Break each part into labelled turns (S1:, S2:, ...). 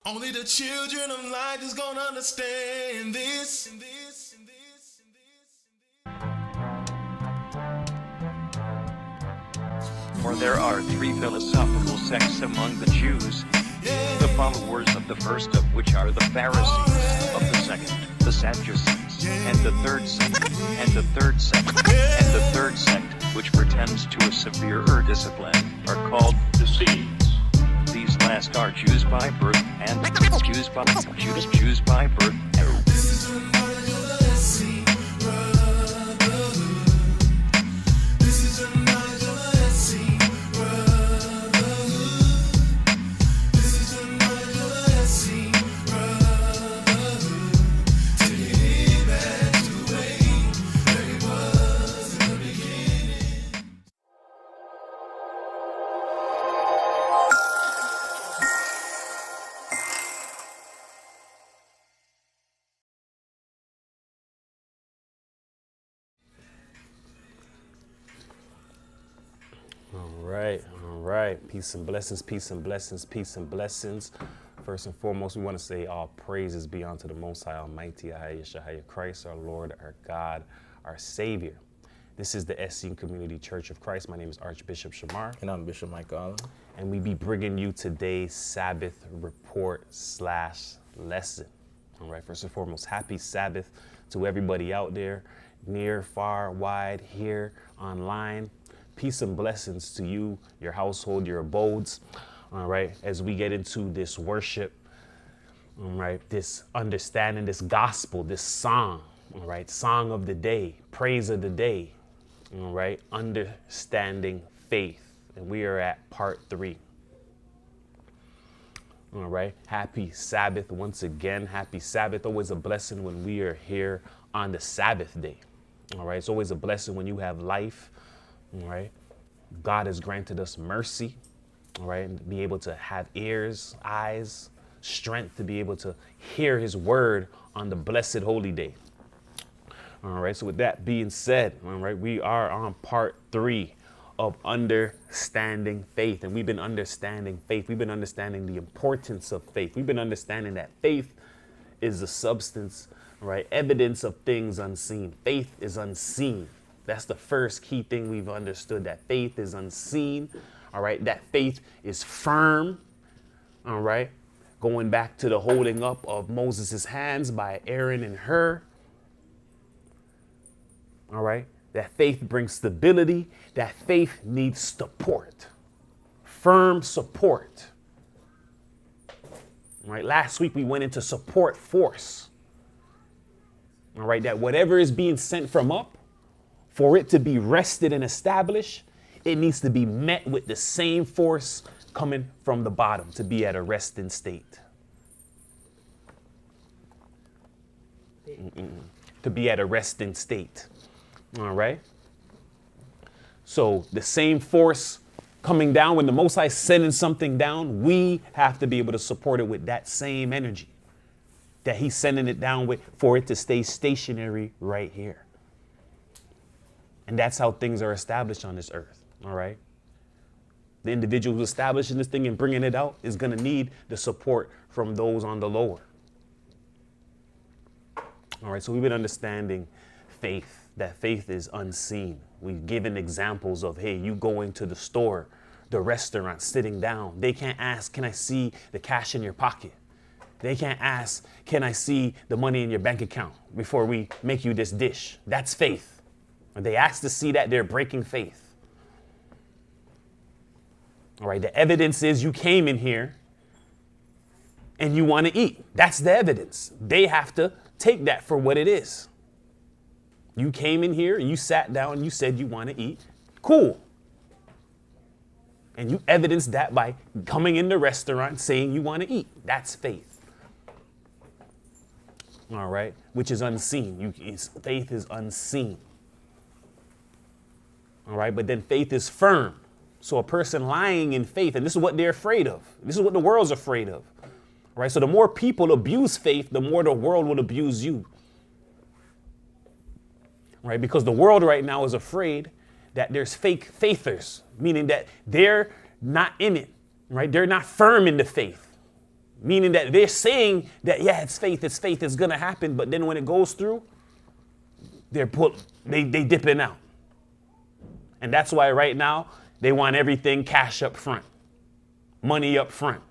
S1: Only the children of light is gonna understand this.
S2: For there are three philosophical sects among the Jews, the followers of the first of which are the Pharisees, of the second, the Sadducees, and the third sect, which pretends to a severer discipline, are called Essenes. These last are Jews by birth, and Jews by birth.
S1: This is the knowledge of the Essene brotherhood. This is the knowledge of the Essene brotherhood. This is the knowledge of the Essene brotherhood. Taking it back to the way that it was in the beginning.
S3: All right. Peace and blessings, peace and blessings, peace and blessings. First and foremost, we want to say all praises be unto the Most High Almighty, Yeshua Christ, our Lord, our God, our Savior. This is the Essene Community Church of Christ. My name is Archbishop Shamar.
S4: And I'm Bishop Mike Allen.
S3: And we be bringing you today's Sabbath report / lesson. All right, first and foremost, happy Sabbath to everybody out there, near, far, wide, here, online. Peace and blessings to you, your household, your abodes. All right, as we get into this worship, all right, this understanding, this gospel, this song, all right, song of the day, praise of the day, all right, understanding faith. And we are at part 3. All right, happy Sabbath once again. Happy Sabbath. Always a blessing when we are here on the Sabbath day. All right, it's always a blessing when you have life. All right, God has granted us mercy. All right, and be able to have ears, eyes, strength to be able to hear his word on the blessed holy day. All right, so with that being said, all right, we are on part 3 of understanding faith. And we've been understanding faith. We've been understanding the importance of faith. We've been understanding that faith is the substance, right? Evidence of things unseen. Faith is unseen. That's the first key thing we've understood, that faith is unseen. All right, that faith is firm. All right, going back to the holding up of Moses' hands by Aaron and Hur. All right, that faith brings stability. That faith needs support, firm support. All right, last week we went into support force. All right, that whatever is being sent from up, for it to be rested and established, it needs to be met with the same force coming from the bottom to be at a resting state. To be at a resting state. All right. So the same force coming down, when the Most High is sending something down, we have to be able to support it with that same energy that he's sending it down with, for it to stay stationary right here. And that's how things are established on this earth. All right. The individual who's establishing this thing and bringing it out is going to need the support from those on the lower. All right. So we've been understanding faith, that faith is unseen. We've given examples of, hey, you going to the store, the restaurant, sitting down. They can't ask, can I see the cash in your pocket? They can't ask, can I see the money in your bank account before we make you this dish? That's faith. When they ask to see that, they're breaking faith. All right, the evidence is you came in here and you want to eat. That's the evidence. They have to take that for what it is. You came in here and you sat down and you said you want to eat. Cool. And you evidenced that by coming in the restaurant saying you want to eat. That's faith. All right, which is unseen. Faith is unseen. All right, but then faith is firm. So a person lying in faith, and this is what they're afraid of. This is what the world's afraid of. All right, so the more people abuse faith, the more the world will abuse you. All right, because the world right now is afraid that there's fake faithers, meaning that they're not in it, right? They're not firm in the faith. Meaning that they're saying that, yeah, it's faith, it's going to happen. But then when it goes through, they dipping out. And that's why right now they want everything cash up front, money up front.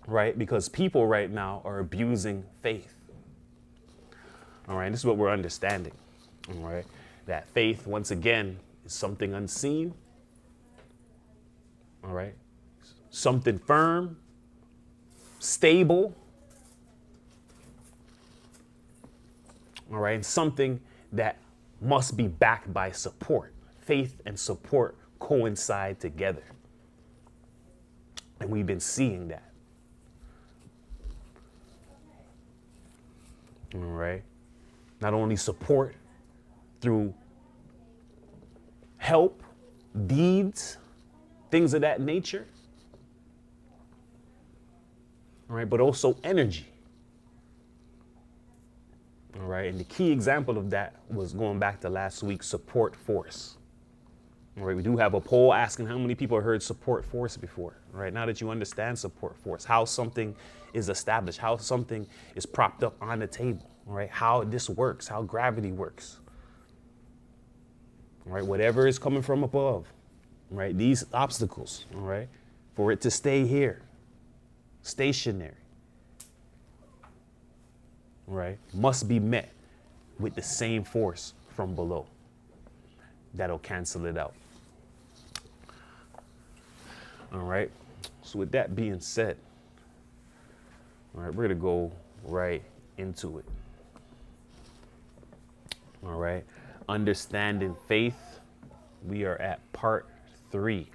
S3: Right? Because people right now are abusing faith. All right, this is what we're understanding. All right, that faith, once again, is something unseen. All right, something firm, stable. All right, and something that must be backed by support. Faith and support coincide together. And we've been seeing that. All right. Not only support through help, deeds, things of that nature. All right, but also energy. All right, and the key example of that was going back to last week's support force. All right, we do have a poll asking how many people have heard support force before. All right, now that you understand support force, how something is established, how something is propped up on the table, all right, how this works, how gravity works. All right, whatever is coming from above, all right, these obstacles, all right, for it to stay here, stationary, all right, must be met with the same force from below. That'll cancel it out. All right, so with that being said, all right, we're gonna go right into it. All right, understanding faith. We are at part 3.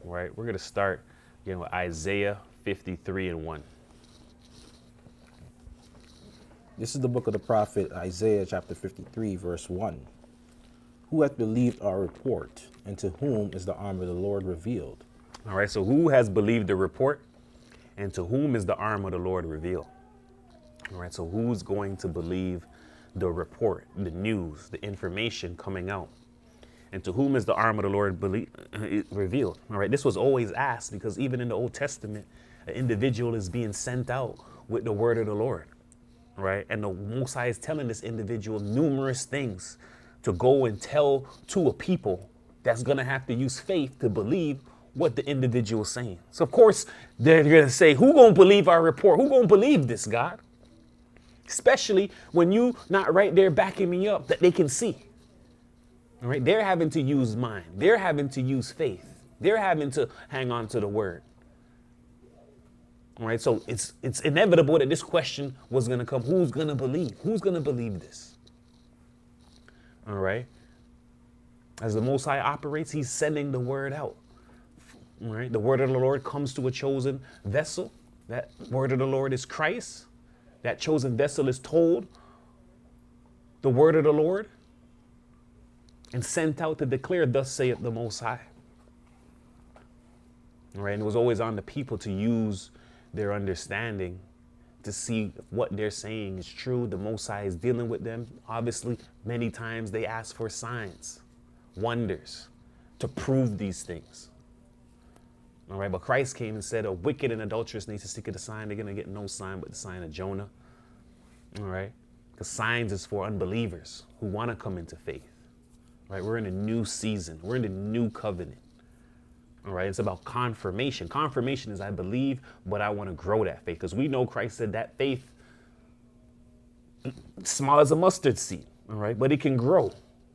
S3: All right, we're gonna start again with Isaiah 53:1.
S4: This is the book of the prophet Isaiah, chapter 53, verse 1. Who hath believed our report, and to whom is the arm of the Lord revealed?
S3: All right, so who has believed the report, and to whom is the arm of the Lord revealed? All right, so who's going to believe the report, the news, the information coming out? And to whom is the arm of the Lord revealed? All right, this was always asked because even in the Old Testament, an individual is being sent out with the word of the Lord. All right, and the Most High is telling this individual numerous things to go and tell to a people that's going to have to use faith to believe what the individual is saying. So, of course, they're going to say, who going to believe our report? Who going to believe this, God? Especially when you not right there backing me up that they can see. All right, they're having to use mind. They're having to use faith. They're having to hang on to the word. All right, so it's inevitable that this question was going to come. Who's going to believe? Who's going to believe this? All right. As the Most High operates, he's sending the word out. All right. The word of the Lord comes to a chosen vessel. That word of the Lord is Christ. That chosen vessel is told the word of the Lord and sent out to declare, thus saith the Most High. All right. And it was always on the people to use their understanding to see if what they're saying is true. The Most High is dealing with them. Obviously, many times they ask for signs, wonders, to prove these things. All right, but Christ came and said, a wicked and adulterous nation seeketh a sign. They're going to get no sign but the sign of Jonah. All right, because signs is for unbelievers who want to come into faith. All right, we're in a new season. We're in a new covenant. All right, it's about confirmation. Confirmation is I believe, but I want to grow that faith. Because we know Christ said that faith, small as a mustard seed, all right, but it can grow.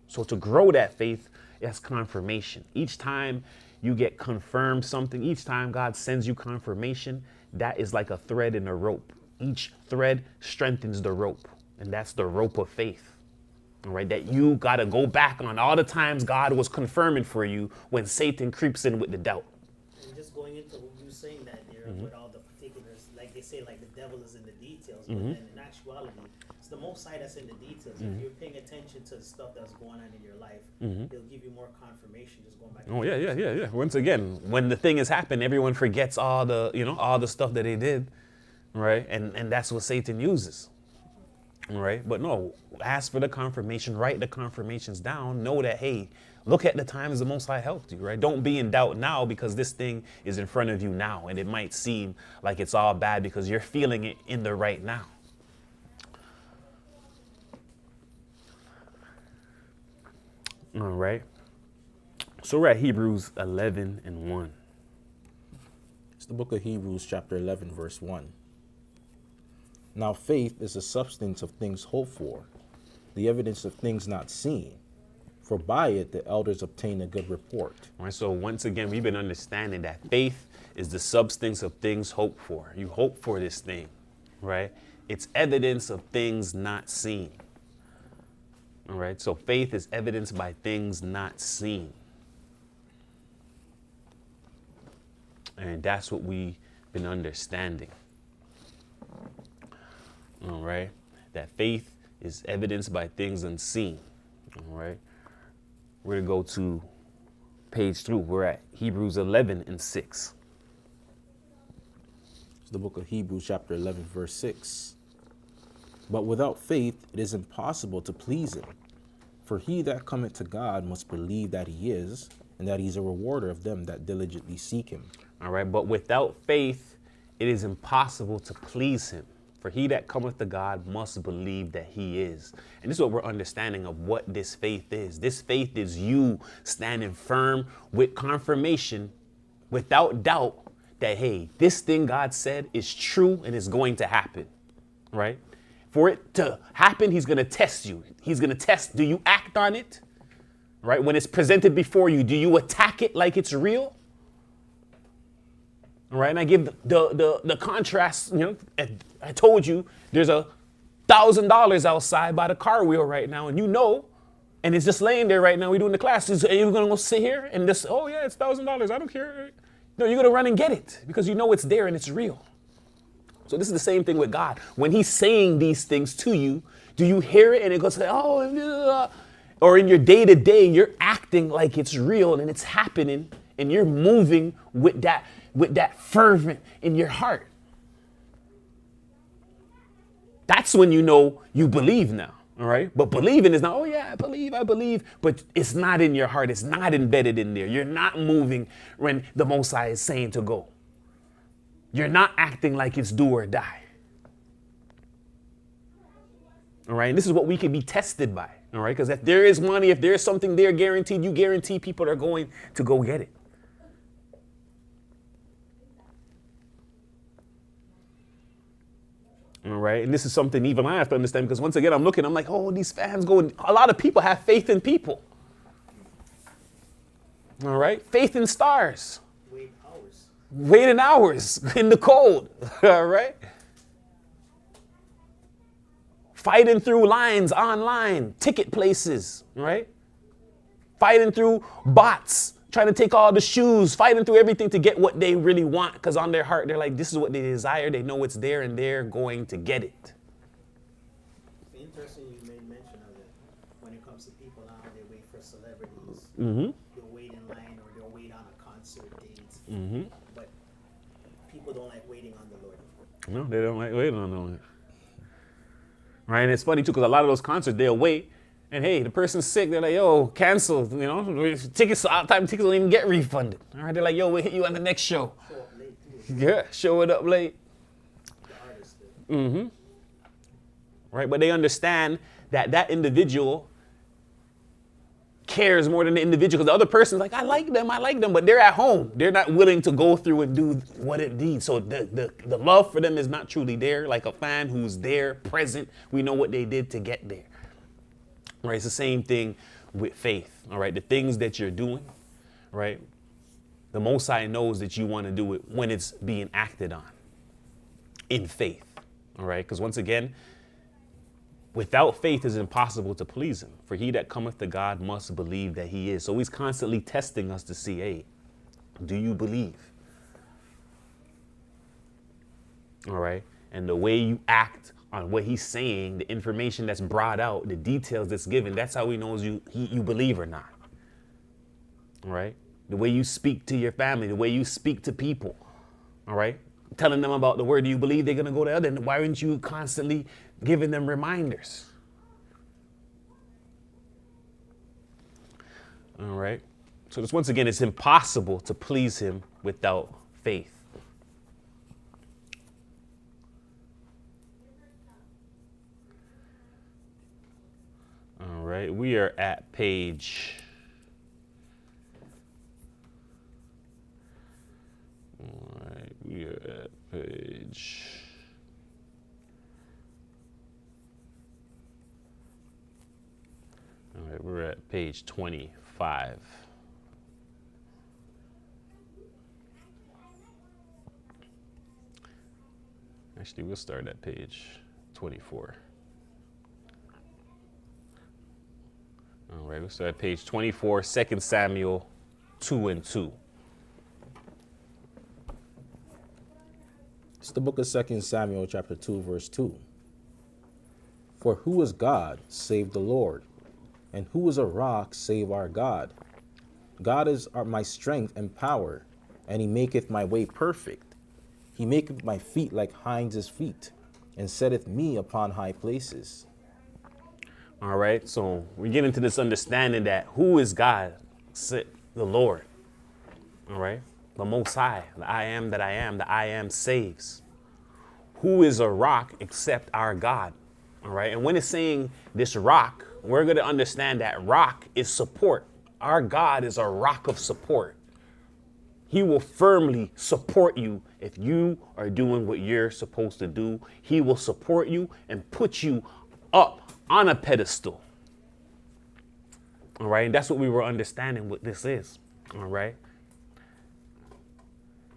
S3: So to grow that faith, that's confirmation. Each time you get confirmed something, each time God sends you confirmation, that is like a thread in a rope. Each thread strengthens the rope, and that's the rope of faith. All right, that you got to go back on all the times God was confirming for you when Satan creeps in with the doubt.
S5: And just going into what you were saying that there with all the particulars, like they say, like the devil is in the details, but then in actuality, it's the Most High that's in the details. If you're paying attention to the stuff that's going on in your life, it'll give you more confirmation. Just going back.
S3: Oh yeah. Once again, when the thing has happened, everyone forgets all the, all the stuff that they did, right? And that's what Satan uses. All right. But no, ask for the confirmation, write the confirmations down. Know that, hey, look at the times the Most High helped you, right? Don't be in doubt now because this thing is in front of you now. And it might seem like it's all bad because you're feeling it in the right now. All right. So we're at Hebrews 11:1.
S4: It's the book of Hebrews, chapter 11, verse 1. Now faith is the substance of things hoped for, the evidence of things not seen. For by it the elders obtain a good report.
S3: All right, so once again, we've been understanding that faith is the substance of things hoped for. You hope for this thing, right? It's evidence of things not seen. All right, so faith is evidenced by things not seen. And that's what we've been understanding. All right, that faith is evidenced by things unseen. All right, we're going to go to page 2. We're at Hebrews 11:6.
S4: It's the book of Hebrews, chapter 11, verse 6. But without faith it is impossible to please him. For he that cometh to God must believe that he is, and that he's a rewarder of them that diligently seek him.
S3: All right, but without faith it is impossible to please him. For he that cometh to God must believe that he is. And this is what we're understanding of what this faith is. This faith is you standing firm with confirmation, without doubt, that, hey, this thing God said is true and is going to happen, right? For it to happen, he's going to test you. He's going to test, do you act on it, right? When it's presented before you, do you attack it like it's real? All right, and I give the contrast, you know, I told you there's $1,000 outside by the car wheel right now, and you know, and it's just laying there right now. We're doing the classes, and you're gonna go sit here and just, oh yeah, it's $1,000. I don't care. No, you're gonna run and get it because you know it's there and it's real. So this is the same thing with God. When he's saying these things to you, do you hear it and it goes, oh, or in your day-to-day, you're acting like it's real and it's happening and you're moving with that fervent in your heart. That's when you know you believe now, all right? But believing is not, oh yeah, I believe, but it's not in your heart. It's not embedded in there. You're not moving when the Most High is saying to go. You're not acting like it's do or die. All right, and this is what we can be tested by, all right? Because if there is money, if there's something there guaranteed, you guarantee people are going to go get it. All right, and this is something even I have to understand because once again, I'm like, oh, these fans going, a lot of people have faith in people. All right, faith in stars. Waiting hours in the cold, all right? Fighting through lines online, ticket places, right? Fighting through bots, trying to take all the shoes, fighting through everything to get what they really want because on their heart, they're like, this is what they desire. They know it's there and they're going to get it.
S5: It's interesting you made mention of it. When it comes to people now, they wait for celebrities.
S3: Mm-hmm.
S5: They'll wait in line or they'll wait on a concert date.
S3: Mm-hmm.
S5: But people don't like waiting on the Lord.
S3: No, they don't like waiting on them. Right, and it's funny too because a lot of those concerts, they'll wait. And hey, the person's sick. They're like, yo, cancel. You know, tickets, tickets don't even get refunded. All right, they're like, yo, we'll hit you on the next show.
S5: Show up late too.
S3: Yeah, show it up late.
S5: The artist did.
S3: Mm-hmm. Right, but they understand that that individual cares more than the individual because the other person's like, I like them, but they're at home. They're not willing to go through and do what it needs. So the love for them is not truly there. Like a fan who's there, present. We know what they did to get there. Right, it's the same thing with faith, all right? The things that you're doing, right? The Most High knows that you want to do it when it's being acted on in faith, all right? Because once again, without faith it's impossible to please him. For he that cometh to God must believe that he is. So he's constantly testing us to see, hey, do you believe? All right? And the way you act on what he's saying, the information that's brought out, the details that's given, that's how he knows you believe or not. All right? The way you speak to your family, the way you speak to people, all right? Telling them about the word, do you believe they're going to go there? Then why aren't you constantly giving them reminders. All right. So this, once again, it's impossible to please him without faith. All right. We are at page. All right. We are at page. All right. We're at page 25. Actually, we'll start at page 24. All right, we'll start at page 24, 2 Samuel 2 and 2.
S4: It's the book of 2 Samuel chapter 2, verse 2. For who is God save the Lord? And who is a rock save our God? God is my strength and power, and he maketh my way perfect. He maketh my feet like hinds' feet, and setteth me upon high places.
S3: All right, so we get into this understanding that who is God? The Lord. All right, the Most High, the I am that I am, the I am saves. Who is a rock except our God? All right, and when it's saying this rock, we're going to understand that rock is support. Our God is a rock of support. He will firmly support you if you are doing what you're supposed to do. He will support you and put you up on a pedestal. All right. And that's what we were understanding what this is. All right.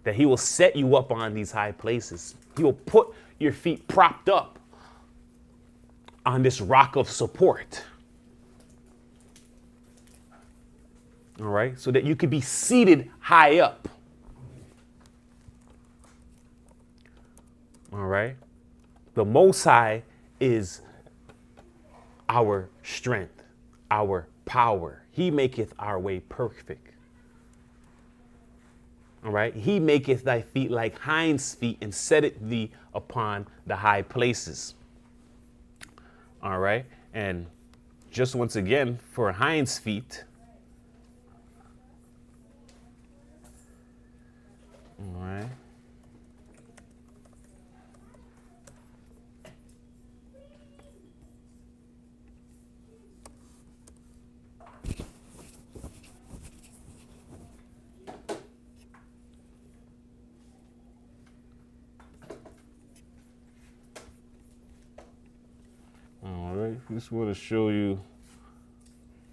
S3: That he will set you up on these high places. He will put your feet propped up on this rock of support. All right, so that you could be seated high up. All right, the Most High is our strength, our power. He maketh our way perfect. All right, he maketh thy feet like hinds' feet, and setteth thee upon the high places. All right, and just once again, for hinds' feet. All right. All right. Just want to show you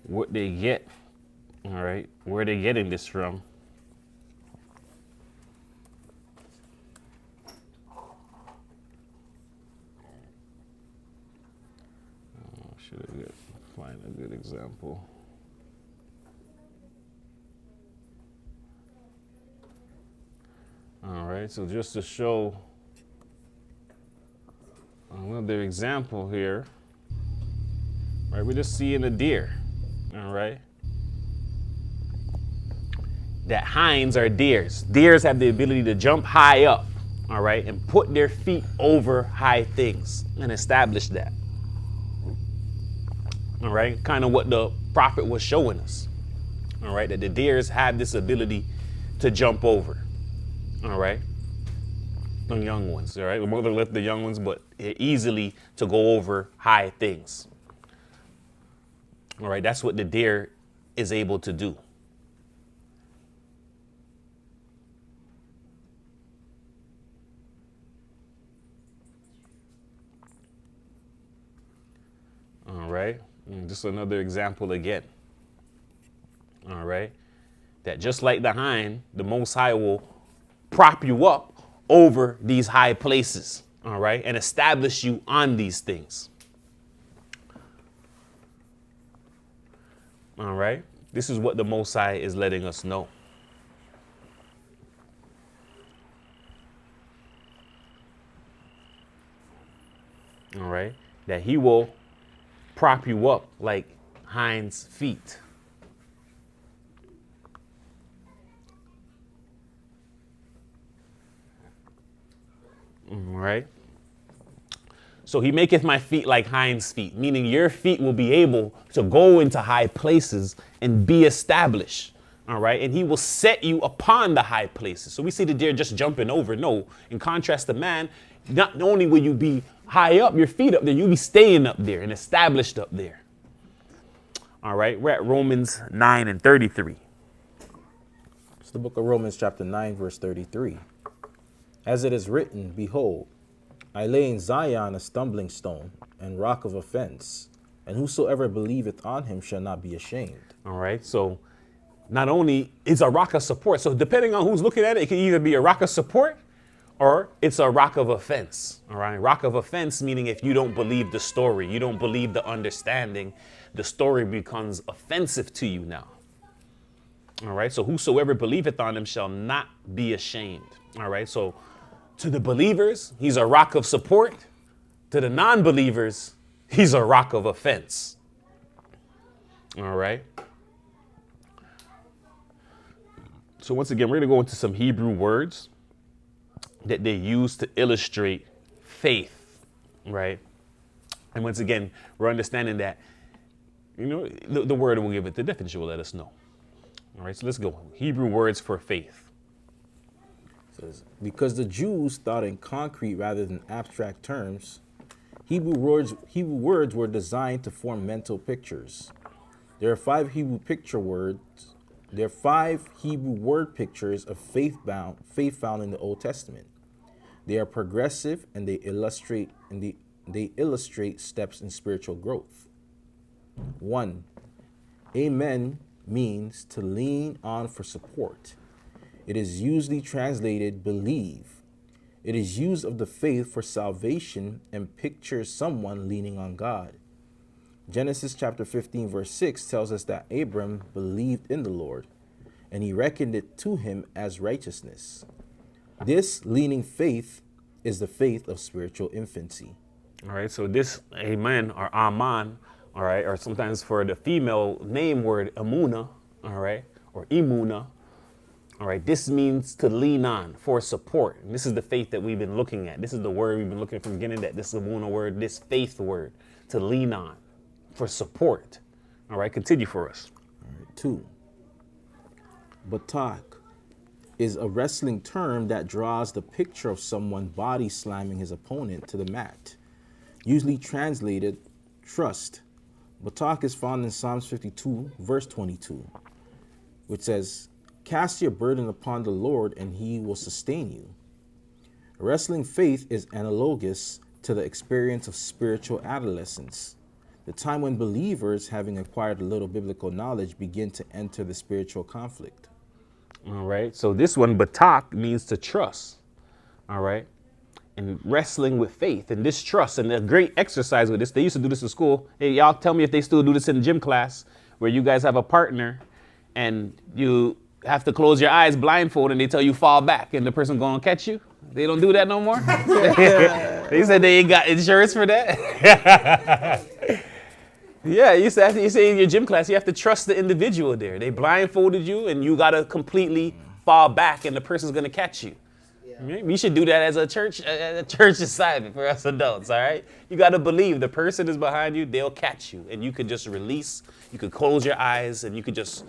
S3: what they get. All right. Where they're getting this from. Should I find a good example? All right, so just to show another example here, right? We're just seeing a deer, all right? That hinds are deers. Deers have the ability to jump high up, all right, and put their feet over high things and establish that. All right, kind of what the prophet was showing us. All right, that the deers have this ability to jump over. All right, the young ones. All right, the mother left the young ones, but easily to go over high things. All right, that's what the deer is able to do. All right. Just another example again. All right. That just like the hind, the Most High will prop you up over these high places. All right. And establish you on these things. All right. This is what the Most High is letting us know. All right. That he will prop you up like hinds' feet. All right. So he maketh my feet like hinds feet, meaning your feet will be able to go into high places and be established. All right. And he will set you upon the high places. So we see the deer just jumping over. No, in contrast to man, not only will you be high up, your feet up there, you'll be staying up there and established up there. All right. We're at Romans 9 and 33.
S4: It's the book of Romans chapter 9, verse 33. As it is written, behold, I lay in Zion a stumbling stone and rock of offense, and whosoever believeth on him shall not be ashamed.
S3: All right. So not only is a rock of support. So depending on who's looking at it, it can either be a rock of support or it's a rock of offense. All right. Rock of offense, meaning if you don't believe the story, you don't believe the understanding, the story becomes offensive to you now. All right. So whosoever believeth on him shall not be ashamed. All right. So to the believers, he's a rock of support. To the non-believers, he's a rock of offense. All right. So once again, we're going to go into some Hebrew words that they use to illustrate faith, right? And once again, we're understanding that, you know, the word will give it, the definition will let us know. All right, so let's go. Hebrew words for faith.
S4: It says, because the Jews thought in concrete rather than abstract terms, Hebrew words were designed to form mental pictures. There are five Hebrew word pictures of faith found in the Old Testament. They are progressive and they illustrate steps in spiritual growth. 1. Amen means to lean on for support. It is usually translated believe. It is used of the faith for salvation and pictures someone leaning on God. Genesis chapter 15 verse 6 tells us that Abram believed in the Lord, and he reckoned it to him as righteousness. This leaning faith is the faith of spiritual infancy.
S3: All right, so this amen or aman, all right, or sometimes for the female name word amuna, all right, or imuna, all right, this means to lean on for support. And this is the faith that we've been looking at. This is the word we've been looking at from the beginning, that this amuna word, this faith word, to lean on for support. All right, continue for us.
S4: All right, 2. Batak is a wrestling term that draws the picture of someone body slamming his opponent to the mat. Usually translated trust. Batak is found in Psalms 52, verse 22, which says, cast your burden upon the Lord and he will sustain you. Wrestling faith is analogous to the experience of spiritual adolescence, the time when believers, having acquired a little biblical knowledge, begin to enter the spiritual conflict.
S3: All right, so this one, batak, means to trust. All right, and wrestling with faith and this trust, and a great exercise with this. They used to do this in school. Hey, y'all tell me if they still do this in gym class, where you guys have a partner and you have to close your eyes blindfold and they tell you fall back and the person gonna catch you. They don't do that no more. They said they ain't got insurance for that. Yeah, you say in your gym class, you have to trust the individual there. They blindfolded you and you gotta completely fall back and the person's gonna catch you. Yeah. We should do that as a church assignment for us adults, all right? You gotta believe the person is behind you, they'll catch you. And you could just release, you could close your eyes and you could just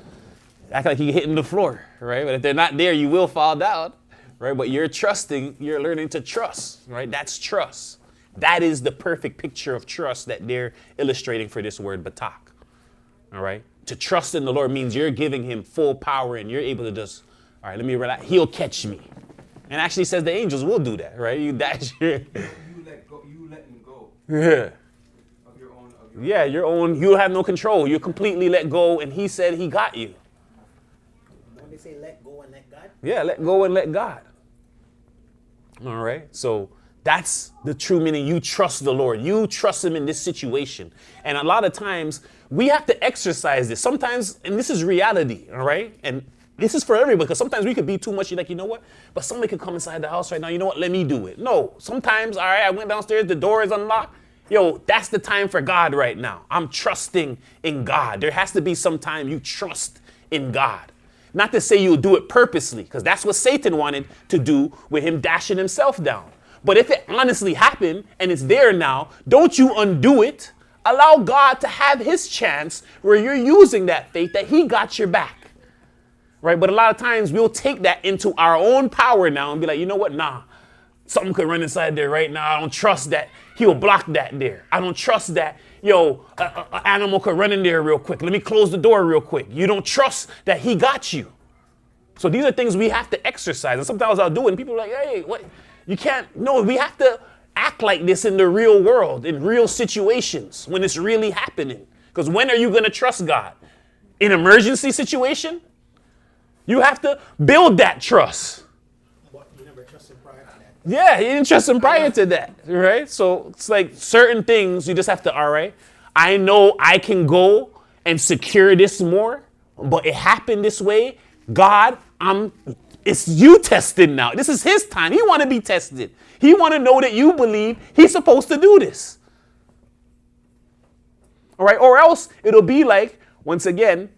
S3: act like you're hitting the floor, right? But if they're not there, you will fall down, right? But you're trusting, you're learning to trust, right? That's trust. That is the perfect picture of trust that they're illustrating for this word batak, all right? To trust in the Lord means you're giving him full power and you're able to just, all right, let me relax. He'll catch me. And actually says the angels will do that, right? You dash your...
S6: You let him go.
S3: Yeah.
S6: Of your own.
S3: Yeah, your own, you have no control. You completely let go and he said he got you.
S5: Don't they say let go and let God?
S3: Yeah, let go and let God. All right, so that's the true meaning. You trust the Lord. You trust him in this situation. And a lot of times we have to exercise this. Sometimes, and this is reality, all right? And this is for everybody, because sometimes we could be too much. You're like, you know what? But somebody could come inside the house right now. You know what? Let me do it. No, sometimes, all right, I went downstairs, the door is unlocked. Yo, that's the time for God right now. I'm trusting in God. There has to be some time you trust in God. Not to say you'll do it purposely, because that's what Satan wanted to do with him dashing himself down. But if it honestly happened and it's there now, don't you undo it. Allow God to have his chance where you're using that faith that he got your back. Right? But a lot of times we'll take that into our own power now and be like, you know what? Nah, something could run inside there right now. I don't trust that he'll block that there. I don't trust that, an animal could run in there real quick. Let me close the door real quick. You don't trust that he got you. So these are things we have to exercise. And sometimes I'll do it and people are like, hey, what? You can't. No, we have to act like this in the real world, in real situations, when it's really happening. Because when are you going to trust God? In emergency situation? You have to build that trust.
S5: What, you never trusted prior to that?
S3: Yeah, you didn't trust him prior to that, right? So it's like certain things you just have to, all right, I know I can go and secure this more, but it happened this way. God, it's you tested now. This is his time. He want to be tested. He want to know that you believe he's supposed to do this. All right, or else it'll be like, once again,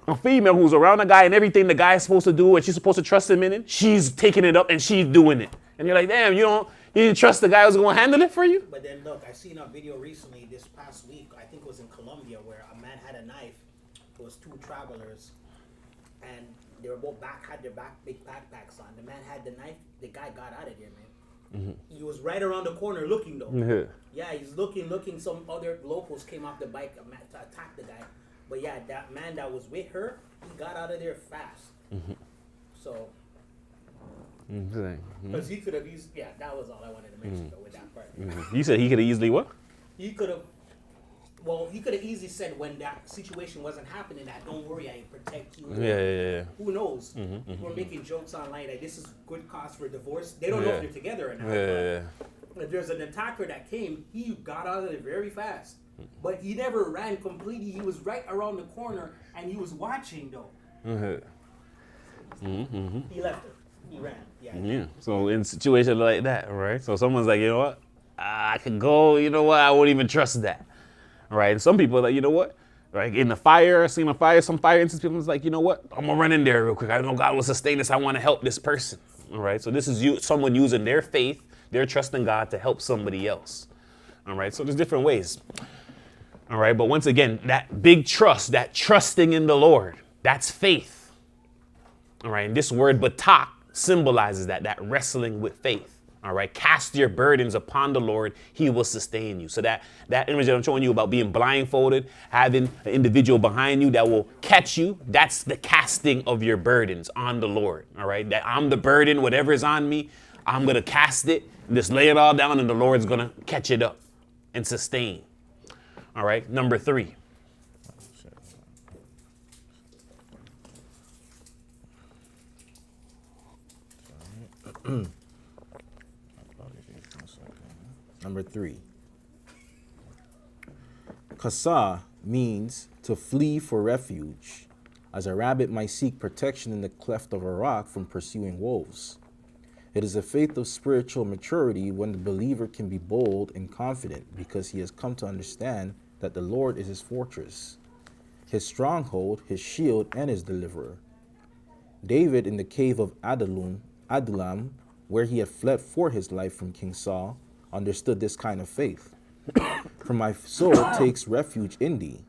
S3: a female who's around a guy and everything the guy is supposed to do and she's supposed to trust him in it, she's taking it up and she's doing it. And you're like, damn, you didn't trust the guy who's going to handle it for you?
S5: But then look, I seen a video recently this past week, I think it was in Colombia, where a man had a knife. It was two travelers, and they were both had their big backpacks on. The man had the knife. The guy got out of there, man. He was right around the corner looking though. Yeah, he's looking. Some other locals came off the bike to attack the guy. But yeah, that man that was with her, he got out of there fast. So, because he could have used, yeah, that was all I wanted to mention though with that part.
S3: You said he could have easily what?
S5: He could have easily said when that situation wasn't happening that don't worry, I protect you.
S3: Yeah.
S5: Who knows? We're making jokes online like this is good cause for divorce. They don't know if they're together or not. But if there's an attacker that came, he got out of there very fast. But he never ran completely. He was right around the corner and he was watching though. He left it. He ran.
S3: Yeah. So in situations like that, right? So someone's like, you know what? I could go, you know what? I won't even trust that. Right? And some people are like, you know what? Right? In the fire, seeing a fire, some fire instance, people's like, you know what? I'm gonna run in there real quick. I know God will sustain this. I want to help this person. All right. So this is someone using their faith, their trust in God to help somebody else. All right. So there's different ways. All right. But once again, that big trust, that trusting in the Lord, that's faith. All right. And this word batak symbolizes that wrestling with faith. All right. Cast your burdens upon the Lord. He will sustain you. So that image that I'm showing you about being blindfolded, having an individual behind you that will catch you. That's the casting of your burdens on the Lord. All right. That I'm the burden, whatever is on me, I'm going to cast it, just lay it all down, and the Lord's going to catch it up and sustain. All right. Number 3.
S4: Number 3. Kasa means to flee for refuge, as a rabbit might seek protection in the cleft of a rock from pursuing wolves. It is a faith of spiritual maturity when the believer can be bold and confident because he has come to understand that the Lord is his fortress, his stronghold, his shield, and his deliverer. David, in the cave of Adullam, where he had fled for his life from King Saul, understood this kind of faith. For my soul takes refuge in thee.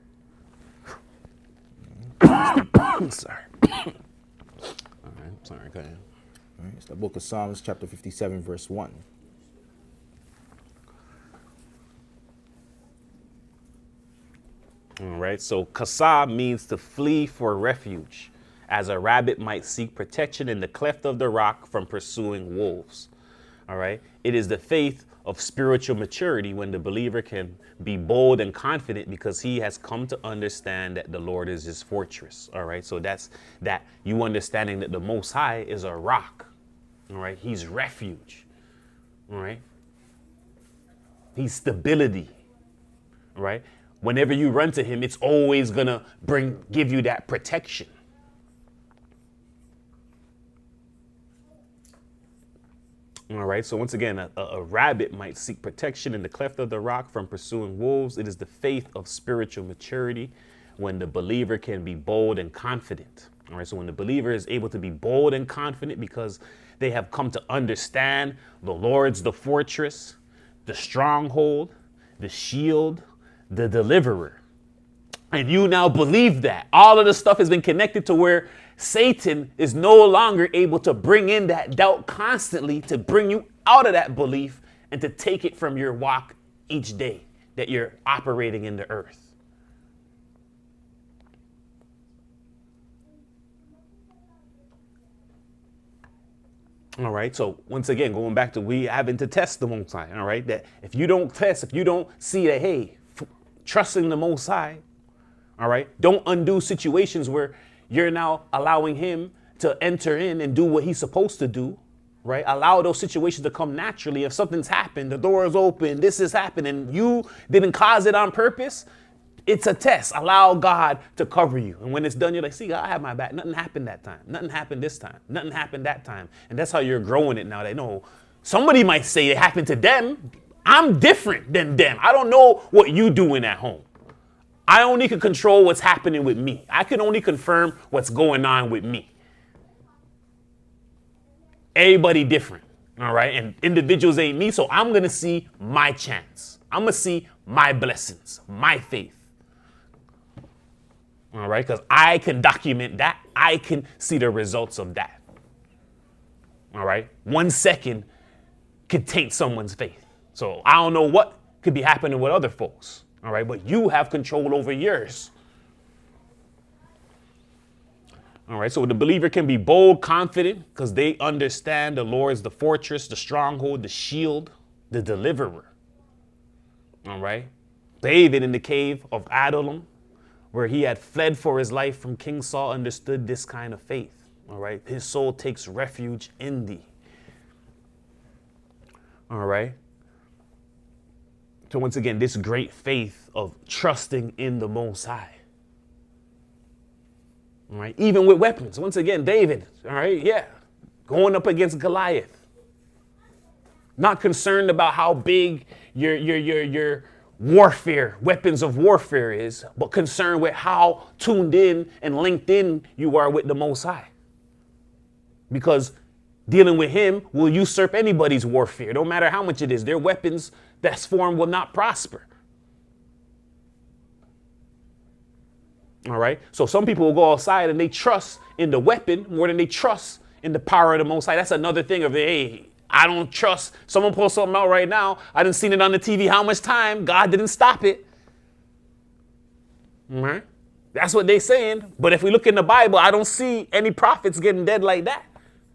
S3: Sorry. All right. Sorry. Go ahead.
S4: All right, it's the book of Psalms, chapter 57, verse 1.
S3: All right. So kasa means to flee for refuge, as a rabbit might seek protection in the cleft of the rock from pursuing wolves. All right. It is the faith of spiritual maturity when the believer can be bold and confident because he has come to understand that the Lord is his fortress. All right. So that's that you understanding that the Most High is a rock. All right. He's refuge. All right. He's stability. All right. Whenever you run to him, it's always going to give you that protection. All right. So once again, a rabbit might seek protection in the cleft of the rock from pursuing wolves. It is the faith of spiritual maturity when the believer can be bold and confident. All right. So when the believer is able to be bold and confident because They have come to understand the Lord's the fortress, the stronghold, the shield, the deliverer. And you now believe that. All of the stuff has been connected to where Satan is no longer able to bring in that doubt constantly to bring you out of that belief and to take it from your walk each day that you're operating in the earth. All right. So once again, going back to we having to test the Most High. All right. That if you don't test, if you don't see that, hey, trusting the Most High. All right. Don't undo situations where you're now allowing him to enter in and do what he's supposed to do. Right. Allow those situations to come naturally. If something's happened, the door is open, this is happening, you didn't cause it on purpose. It's a test. Allow God to cover you. And when it's done, you're like, see, God, I have my back. Nothing happened that time. Nothing happened this time. Nothing happened that time. And that's how you're growing it now. They know somebody might say it happened to them. I'm different than them. I don't know what you doing at home. I only can control what's happening with me. I can only confirm what's going on with me. Everybody different. All right. And individuals ain't me. So I'm going to see my chance. I'm going to see my blessings, my faith. All right, because I can document that. I can see the results of that. All right. 1 second could taint someone's faith. So I don't know what could be happening with other folks. All right. But you have control over yours. All right. So the believer can be bold, confident, because they understand the Lord is the fortress, the stronghold, the shield, the deliverer. All right. David in the cave of Adullam, where he had fled for his life from King Saul, understood this kind of faith. All right. His soul takes refuge in thee. All right. So once again, this great faith of trusting in the Most High. All right. Even with weapons. Once again, David. All right. Yeah. Going up against Goliath. Not concerned about how big your warfare, weapons of warfare is, but concerned with how tuned in and linked in you are with the Most High. Because dealing with him will usurp anybody's warfare, no matter how much it is. Their weapons that's formed will not prosper. All right. So some people will go outside and they trust in the weapon more than they trust in the power of the Most High. That's another thing of, hey, I don't trust. Someone post something out right now. I didn't seen it on the TV how much time. God didn't stop it. All right. That's what they're saying. But if we look in the Bible, I don't see any prophets getting dead like that.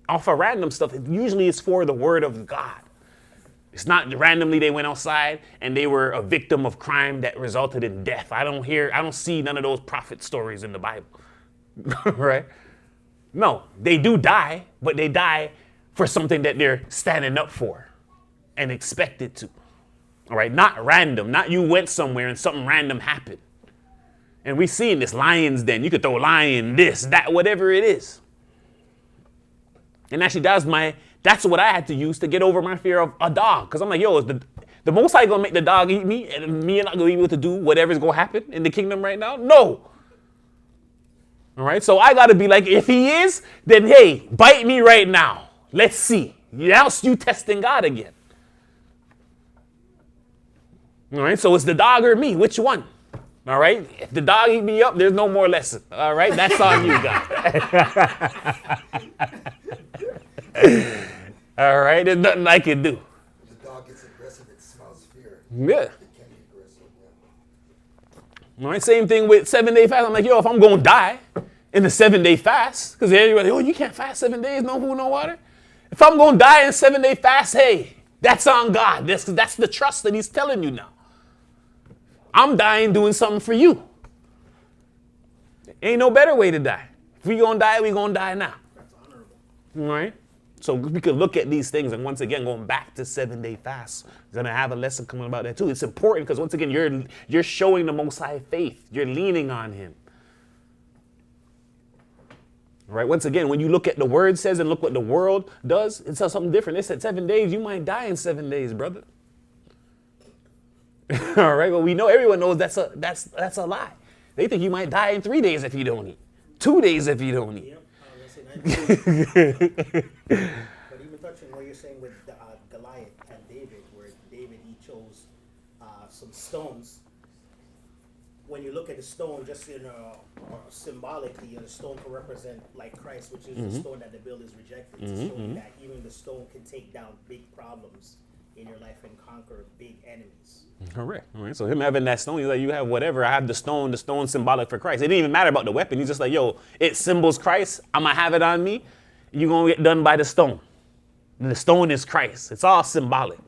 S3: Off of random stuff. It usually is for the word of God. It's not randomly they went outside and they were a victim of crime that resulted in death. I don't see none of those prophet stories in the Bible. Right? No, they do die, but they die for something that they're standing up for and expected to. All right, not random, not you went somewhere and something random happened. And we seen this lion's den. You could throw lion, this, that, whatever it is. And actually, that's what I had to use to get over my fear of a dog. Because I'm like, yo, is the Most High gonna make the dog eat me and me not gonna be able to do whatever's gonna happen in the kingdom right now? No. All right, so I gotta be like, if he is, then hey, bite me right now. Let's see. Now you testing God again. All right, so it's the dog or me. Which one? All right, if the dog eat me up, there's no more lesson. All right, that's on you, God. All right, there's nothing I can do.
S7: The dog gets aggressive, it smells fear.
S3: Yeah.
S7: It can be aggressive, yeah.
S3: All right, same thing with 7-day fast. I'm like, yo, if I'm going to die in the 7-day fast, because everybody, oh, you can't fast 7 days, no food, no water. If I'm going to die in 7-day fast, hey, that's on God. That's the trust that he's telling you now. I'm dying doing something for you. Ain't no better way to die. If we going to die, we going to die now.
S5: That's honorable.
S3: All right? So we could look at these things, and once again, going back to 7-day fast, we're gonna have a lesson coming about that too. It's important because once again, you're showing the Most High faith. You're leaning on him. All right. Once again, when you look at the word says and look what the world does, it says something different. It said 7 days. You might die in 7 days, brother. All right. Well, we know everyone knows that's a lie. They think you might die in 3 days if you don't eat, 2 days if you don't eat.
S5: Yep. But you're saying with Goliath and David, where David, he chose some stones. When you look at the stone, just symbolically, the stone can represent like Christ, which is the stone that the builders rejected, to show you that even the stone can take down big problems in your life and conquer big enemies.
S3: Correct. All right. So him having that stone, he's like, you have whatever. I have the stone symbolic for Christ. It didn't even matter about the weapon. He's just like, yo, it symbols Christ. I'm going to have it on me. You're going to get done by the stone. And the stone is Christ. It's all symbolic.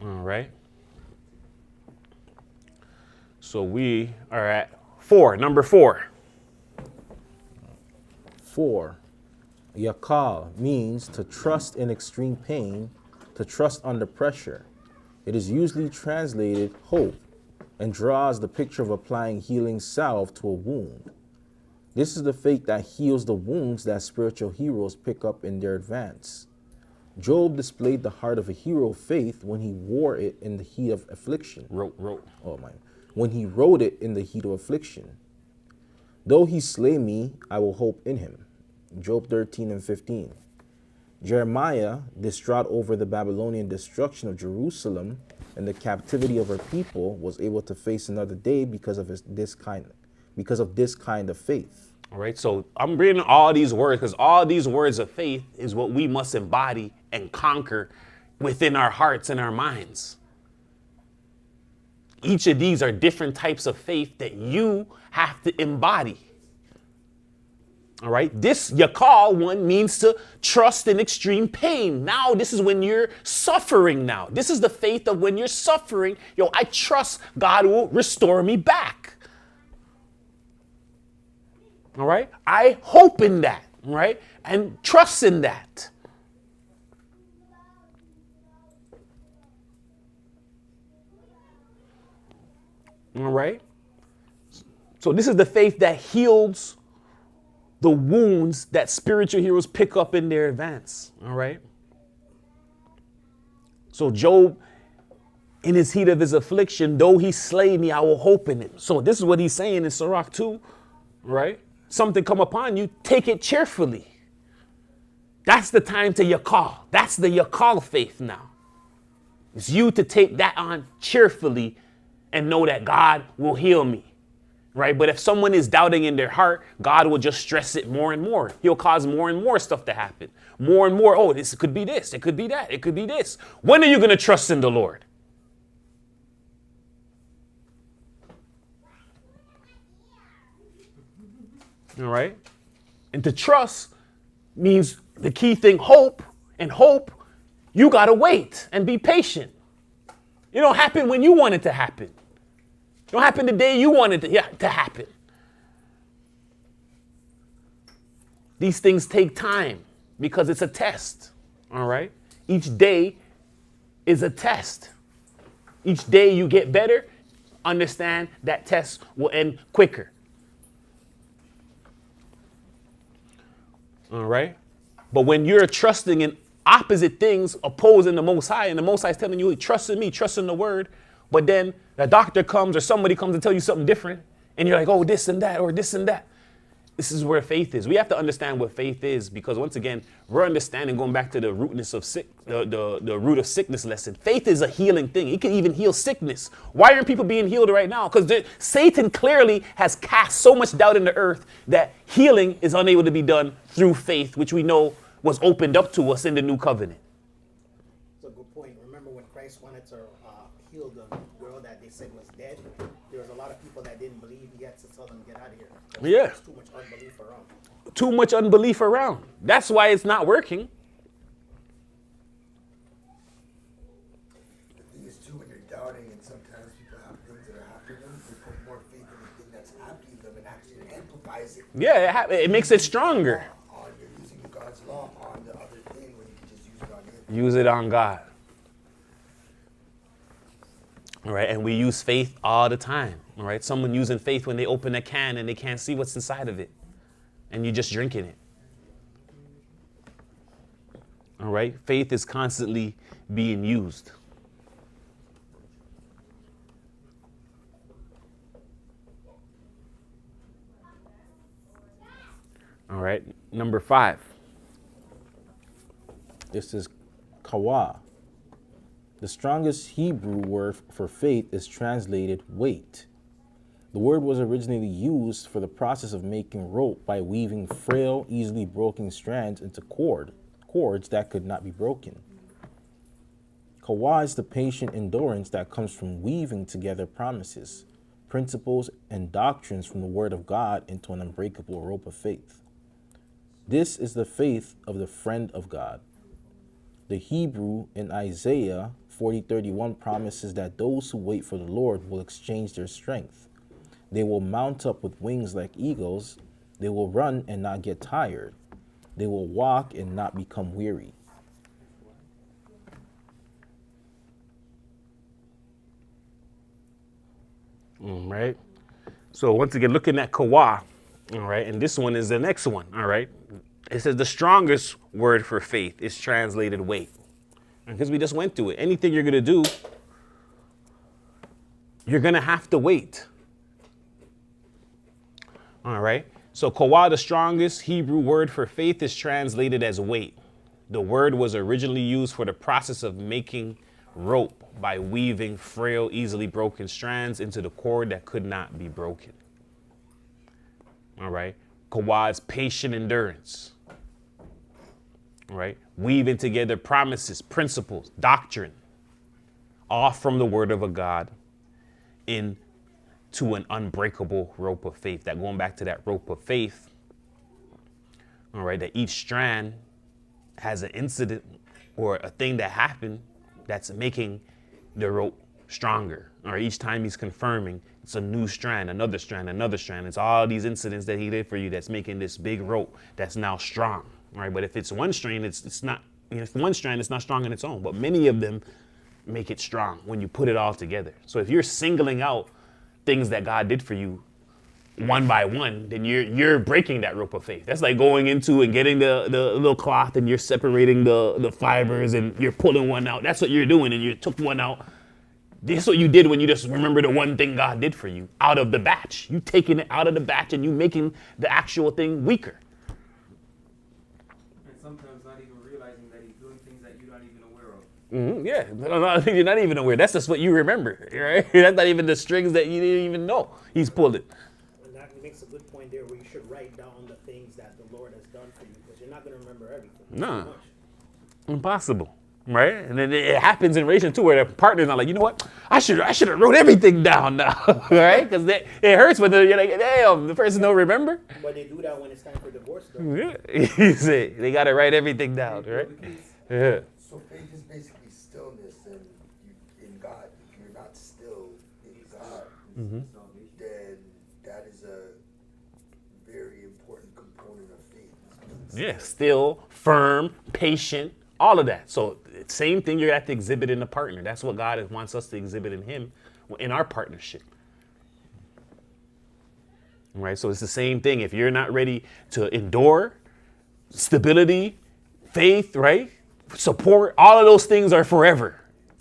S3: All right. So we are at number 4.
S4: 4. Yakal means to trust in extreme pain, to trust under pressure. It is usually translated hope and draws the picture of applying healing salve to a wound. This is the faith that heals the wounds that spiritual heroes pick up in their advance. Job displayed the heart of a hero of faith when he wore it in the heat of affliction. When he wrote it in the heat of affliction. Though he slay me, I will hope in him. Job 13:15. Jeremiah, distraught over the Babylonian destruction of Jerusalem and the captivity of her people, was able to face another day because of this kind of faith.
S3: All right. So I'm reading all these words because all these words of faith is what we must embody and conquer within our hearts and our minds. Each of these are different types of faith that you have to embody. All right. This Yakal one means to trust in extreme pain. Now, this is when you're suffering now. This is the faith of when you're suffering. Yo, I trust God will restore me back. All right. I hope in that. Right. And trust in that. All right. So this is the faith that heals the wounds that spiritual heroes pick up in their advance. All right. So Job, in his heat of his affliction, though he slay me, I will hope in him. So this is what he's saying in Sirach 2, right? Something come upon you, take it cheerfully. That's the time to Yakal. That's the Yakal faith now. It's you to take that on cheerfully and know that God will heal me. Right? But if someone is doubting in their heart, God will just stress it more and more. He'll cause more and more stuff to happen. More and more. Oh, this could be this. It could be that. It could be this. When are you going to trust in the Lord? All right. And to trust means the key thing, hope. And hope, you got to wait and be patient. It don't happen when you want it to happen. It don't happen the day you want it to happen. These things take time because it's a test. All right. Each day is a test. Each day you get better, understand that test will end quicker. All right. But when you're trusting in opposite things, opposing the Most High, and the Most High is telling you, trust in me, trust in the word, but then the doctor comes or somebody comes and tell you something different, and you're like, oh, this and that, or this and that. This is where faith is. We have to understand what faith is, because once again, we're understanding, going back to the rootness of the root of sickness lesson. Faith is a healing thing. It can even heal sickness. Why aren't people being healed right now? Because Satan clearly has cast so much doubt in the earth that healing is unable to be done through faith, which we know was opened up to us in the new covenant.
S5: That's a good point. Remember when Christ wanted to heal the girl that they said was dead? There was a lot of people that didn't believe. He had to tell them, get out of here.
S3: Yeah.
S5: There's too much unbelief around.
S3: Too much unbelief around. That's why it's not working.
S7: The thing is too, when you're doubting and sometimes people have things that are happening to them, they put more faith in the thing that's happening to them and actually amplifies it.
S3: Yeah, it makes it stronger.
S7: You're using God's law on the other thing when you can just use it on him.
S3: Use it on God. All right, and we use faith all the time. All right, someone using faith when they open a can and they can't see what's inside of it, and you're just drinking it. All right, faith is constantly being used. right. Number 5.
S4: This is kawa. The strongest Hebrew word for faith is translated weight. The word was originally used for the process of making rope by weaving frail, easily broken strands into cords that could not be broken. Kawa is the patient endurance that comes from weaving together promises, principles, and doctrines from the Word of God into an unbreakable rope of faith. This is the faith of the friend of God. The Hebrew in Isaiah 40:31 promises that those who wait for the Lord will exchange their strength. They will mount up with wings like eagles. They will run and not get tired. They will walk and not become weary.
S3: Right. So once again, looking at kawa, all right, and this one is the next one, all right. It says the strongest word for faith is translated weight. Because we just went through it. Anything you're going to do, you're going to have to wait. All right. So kawa, the strongest Hebrew word for faith, is translated as weight. The word was originally used for the process of making rope by weaving frail, easily broken strands into the cord that could not be broken. All right. Kawa is patient endurance. All right. Weaving together promises, principles, doctrine, all from the word of a God into an unbreakable rope of faith. That going back to that rope of faith. All right. That each strand has an incident or a thing that happened that's making the rope stronger. Or each time he's confirming, it's a new strand, another strand, another strand. It's all these incidents that he did for you that's making this big rope that's now strong. Right? But if it's one strand, it's not, if one strand, it's not strong on its own. But many of them make it strong when you put it all together. So if you're singling out things that God did for you one by one, then you're breaking that rope of faith. That's like going into and getting the little cloth and you're separating the fibers and you're pulling one out. That's what you're doing, and you took one out. This is what you did when you just remember the one thing God did for you out of the batch. You taking it out of the batch and you making the actual thing weaker.
S6: And sometimes not even realizing that he's doing things that you're not even aware of.
S3: Yeah, you're not even aware. That's just what you remember, right? That's not even the strings that you didn't even know he's pulling.
S5: And that makes a good point there, where you should write down the things that the Lord has done for you, because you're not going to remember everything.
S3: No. Impossible. Right? And then it happens in relation too, where the partner's not like, you know what? I should have wrote everything down now. Right? Because it hurts when you're like, damn, the person don't remember.
S5: But they do that when it's time for divorce, though.
S3: Yeah. You see, they got to write everything down, right? Yeah.
S7: So faith is basically stillness in God. If you're not still in God, then that is a very important component of faith.
S3: Yeah. Still, firm, patient, all of that. So same thing you're going to have to exhibit in a partner. That's what God wants us to exhibit in him, in our partnership. Right? So it's the same thing. If you're not ready to endure, stability, faith, right? Support, all of those things are forever.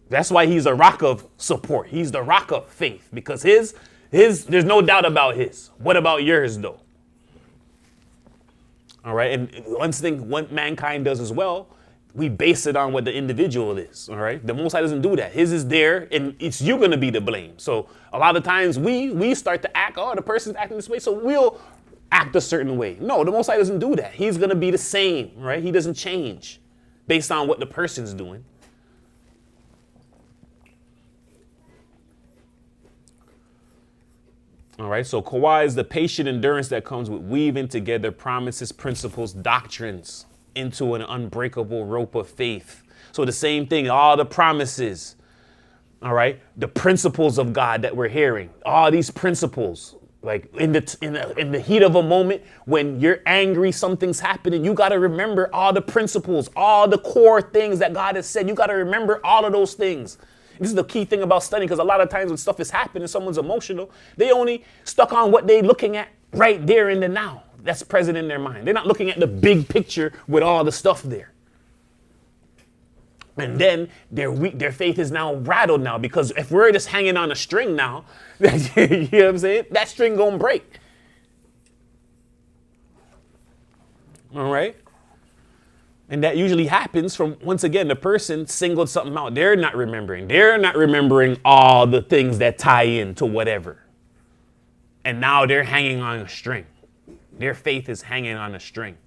S3: That's why he's a rock of support. He's the rock of faith, because his there's no doubt about his. What about yours though? All right. And one thing what mankind does as well, we base it on what the individual is. All right. The Most High doesn't do that. His is there, and it's you going to be to blame. So a lot of times we start to act, the person's acting this way, so we'll act a certain way. No, the Most High doesn't do that. He's going to be the same, right? He doesn't change based on what the person's doing. All right, so Kawa is the patient endurance that comes with weaving together promises, principles, doctrines into an unbreakable rope of faith. So the same thing, all the promises, all right, the principles of God that we're hearing, all these principles, like in the heat of a moment when you're angry, something's happening, you got to remember all the principles, all the core things that God has said. You got to remember all of those things. This is the key thing about studying, because a lot of times when stuff is happening, someone's emotional, they only stuck on what they're looking at right there in the now. That's present in their mind. They're not looking at the big picture with all the stuff there. And then their faith is now rattled now, because if we're just hanging on a string now, you know what I'm saying? That string gonna break. All right. And that usually happens from, once again, the person singled something out. They're not remembering. They're not remembering all the things that tie into whatever. And now they're hanging on a string. Their faith is hanging on a string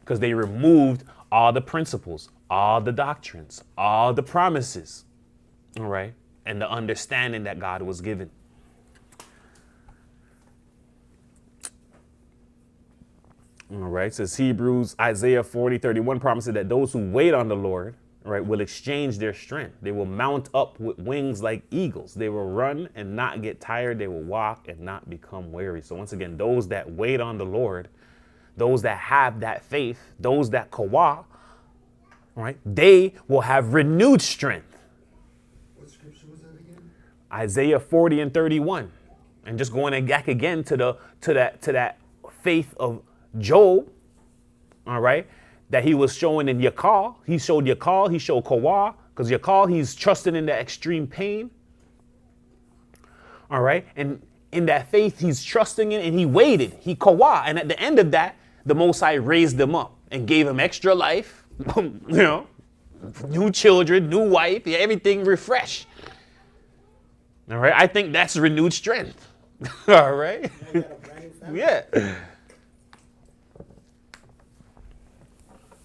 S3: because they removed all the principles, all the doctrines, all the promises, all right, and the understanding that God was given. All right, says Hebrews, Isaiah 40:31 promises that those who wait on the Lord, all right, will exchange their strength. They will mount up with wings like eagles. They will run and not get tired. They will walk and not become weary. So once again, those that wait on the Lord, those that have that faith, those that kawah, right, they will have renewed strength.
S7: What scripture was that again?
S3: Isaiah 40:31, and just going back again to that faith of Job, all right, that he was showing in Yakal. He showed Yakal, he showed Kawah, because Yakal, he's trusting in the extreme pain. All right, and in that faith, he's trusting in, and he waited, he Kawah, and at the end of that, the Most High raised him up and gave him extra life, you know, new children, new wife, everything refreshed. All right, I think that's renewed strength. All right,
S5: You got a brand new family.
S3: yeah.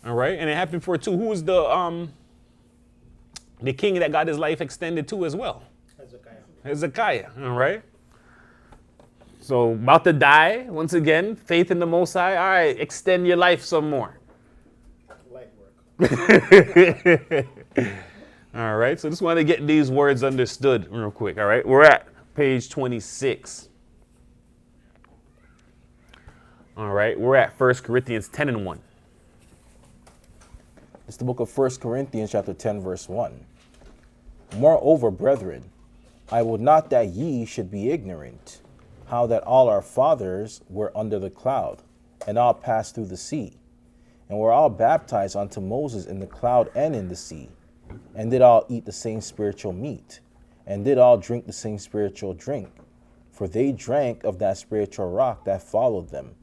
S3: All right, and it happened for two. Who was the king that got his life extended to as well?
S5: Hezekiah.
S3: Hezekiah. All right. So about to die once again. Faith in the Most High. All right, extend your life some more.
S5: Light work.
S3: All right. So just want to get these words understood real quick. All right. We're at page 26. All right. We're at 1 Corinthians 10:1.
S4: It's the book of 1 Corinthians chapter 10, verse 1. Moreover, brethren, I would not that ye should be ignorant, how that all our fathers were under the cloud, and all passed through the sea, and were all baptized unto Moses in the cloud and in the sea, and did all eat the same spiritual meat, and did all drink the same spiritual drink. For they drank of that spiritual rock that followed them,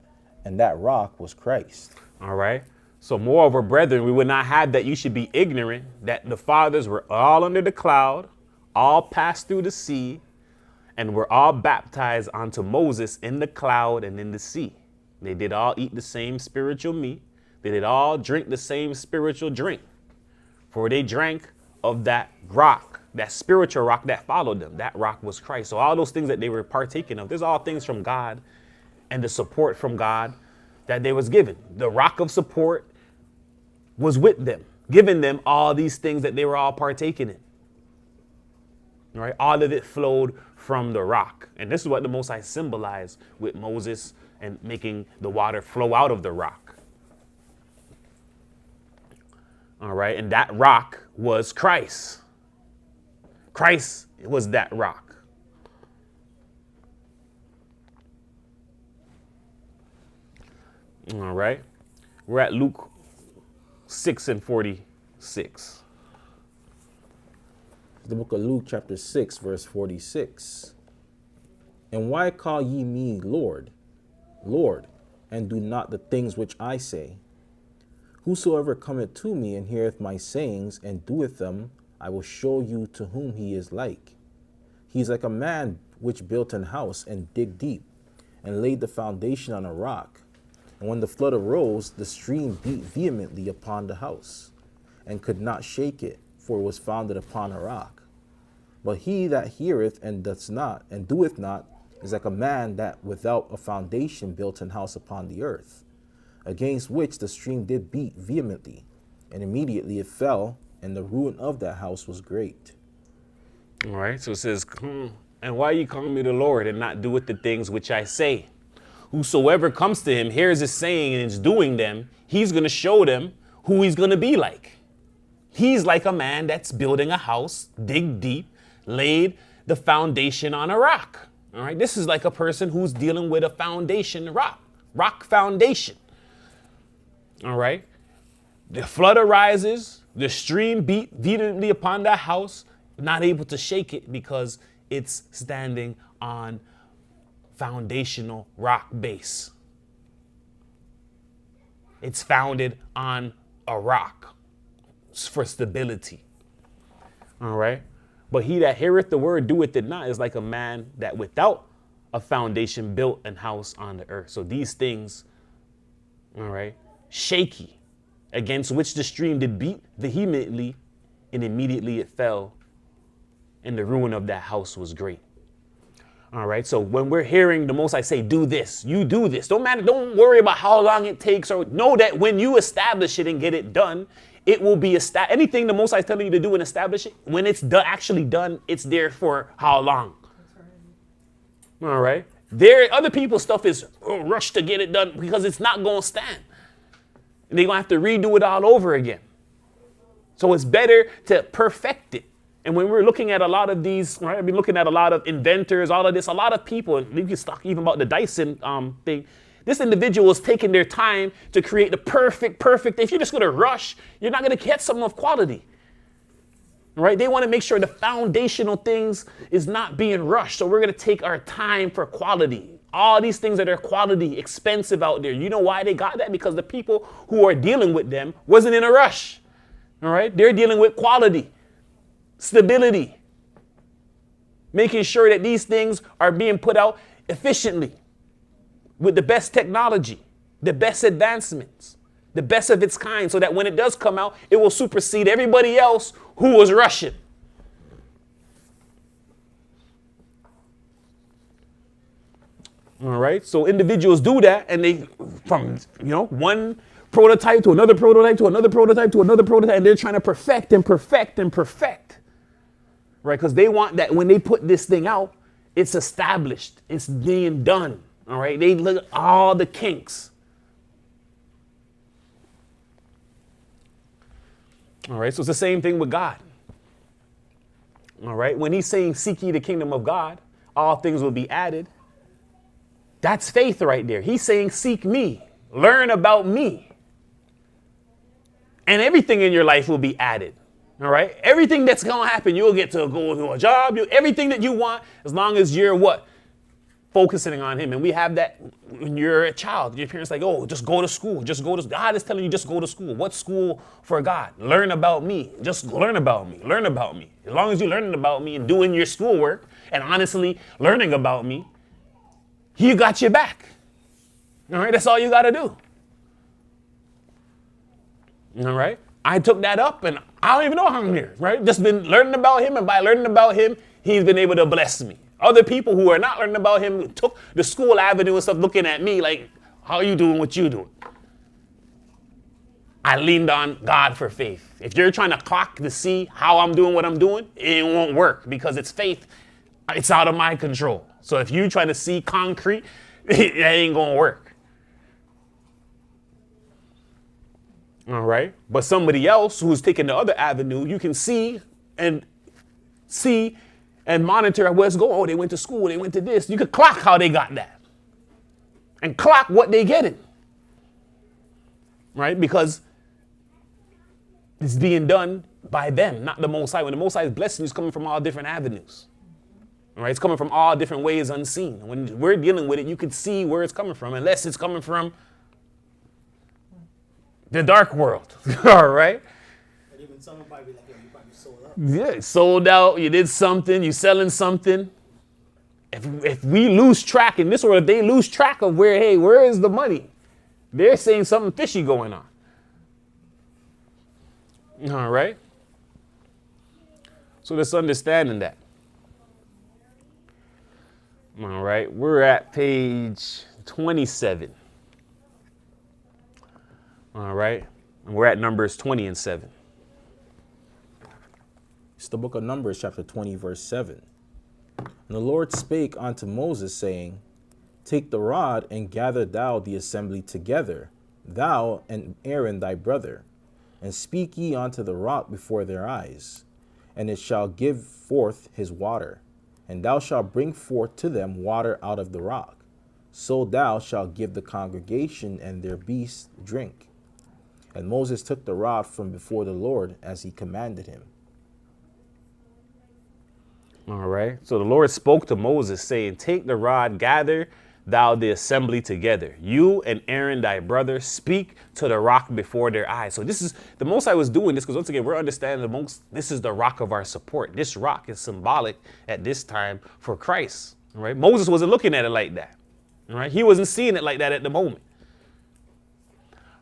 S4: and that rock was Christ.
S3: All right. So moreover, brethren, we would not have that you should be ignorant that the fathers were all under the cloud, all passed through the sea, and were all baptized unto Moses in the cloud and in the sea. They did all eat the same spiritual meat. They did all drink the same spiritual drink. For they drank of that rock, that spiritual rock that followed them. That rock was Christ. So all those things that they were partaking of, there's all things from God and the support from God that they was given. The rock of support was with them, giving them all these things that they were all partaking in. All right, all of it flowed from the rock. And this is what the Most High symbolized with Moses and making the water flow out of the rock. All right, and that rock was Christ. Christ was that rock. All right, we're at Luke 6:46.
S4: The book of Luke chapter 6, verse 46. And why call ye me Lord, Lord, and do not the things which I say? Whosoever cometh to me and heareth my sayings and doeth them, I will show you to whom he is like. He is like a man which built an house and digged deep, and laid the foundation on a rock. And when the flood arose, the stream beat vehemently upon the house, and could not shake it, for it was founded upon a rock. But he that heareth and doth not, and doeth not, is like a man that without a foundation built an house upon the earth, against which the stream did beat vehemently, and immediately it fell, and the ruin of that house was great.
S3: All right, so it says, and why you call me the Lord and not doeth the things which I say? Whosoever comes to him, hears his saying and is doing them, he's going to show them who he's going to be like. He's like a man that's building a house, dig deep, laid the foundation on a rock. All right, this is like a person who's dealing with a foundation rock foundation. All right, the flood arises, the stream beat vehemently upon that house, not able to shake it because it's standing on foundational rock base. It's founded on a rock for stability. All right. But he that heareth the word, doeth it not, is like a man that without a foundation built an house on the earth. So these things, all right, shaky, against which the stream did beat vehemently, and immediately it fell, and the ruin of that house was great. All right. So when we're hearing the Most High say, do this, you do this. Don't matter. Don't worry about how long it takes, or know that when you establish it and get it done, it will be anything the Most High is telling you to do and establish it. When it's actually done, it's there for how long? All right. Other people's stuff is rushed to get it done because it's not going to stand. And they're going to have to redo it all over again. So it's better to perfect it. And when we're looking at a lot of these, right, I've been looking at a lot of inventors, all of this, a lot of people, and we can talk even about the Dyson thing. This individual is taking their time to create the perfect. If you're just going to rush, you're not going to get something of quality. Right? They want to make sure the foundational things is not being rushed. So we're going to take our time for quality. All these things that are quality, expensive out there. You know why they got that? Because the people who are dealing with them wasn't in a rush. All right? They're dealing with quality, stability, making sure that these things are being put out efficiently with the best technology, the best advancements, the best of its kind, so that when it does come out, it will supersede everybody else who was rushing. All right. So individuals do that, and they, from, one prototype to another prototype to another prototype to another prototype, and they're trying to perfect and perfect and perfect. Right? Because they want that when they put this thing out, it's established. It's being done. All right. They look at all the kinks. All right. So it's the same thing with God. All right. When he's saying, seek ye the kingdom of God, all things will be added. That's faith right there. He's saying, seek me, learn about me, and everything in your life will be added. All right. Everything that's going to happen, you'll get to go to a job, everything that you want, as long as you're what? Focusing on him. And we have that when you're a child. Your parents are like, oh, just go to school. God is telling you, just go to school. What school for God? Learn about me. Just learn about me. Learn about me. As long as you're learning about me and doing your schoolwork and honestly learning about me, he got your back. All right. That's all you got to do. All right. I took that up and I don't even know how I'm here. Right. Just been learning about him. And by learning about him, he's been able to bless me. Other people who are not learning about him took the school avenue and stuff looking at me like, how are you doing what you doing? I leaned on God for faith. If you're trying to clock to see how I'm doing what I'm doing, it won't work because it's faith. It's out of my control. So if you're trying to see concrete, it ain't going to work. All right. But somebody else who's taking the other avenue, you can see and monitor where's going. Oh, they went to school. They went to this. You could clock how they got that and clock what they getting. Right. Because it's being done by them, not the Most High. When the Most High's blessing is coming from all different avenues. All right. It's coming from all different ways unseen. When we're dealing with it, you can see where it's coming from, unless it's coming from the dark world. All right.
S5: And even someone probably like, yeah, you probably sold out.
S3: Yeah, sold out. You did something. You selling something. If we lose track in this world, if they lose track of where is the money? They're saying something fishy going on. All right. So let's understanding that. All right. We're at page 27. All right. And we're at Numbers 20 and 7.
S4: It's the book of Numbers, chapter 20, verse 7. And the Lord spake unto Moses, saying, take the rod and gather thou the assembly together, thou and Aaron thy brother, and speak ye unto the rock before their eyes, and it shall give forth his water, and thou shalt bring forth to them water out of the rock. So thou shalt give the congregation and their beasts drink. And Moses took the rod from before the Lord as he commanded him.
S3: All right. So the Lord spoke to Moses saying, take the rod, gather thou the assembly together. You and Aaron thy brother speak to the rock before their eyes. So this is the Most High was doing this because once again we're understanding this is the rock of our support. This rock is symbolic at this time for Christ. Right? Moses wasn't looking at it like that. All right, he wasn't seeing it like that at the moment.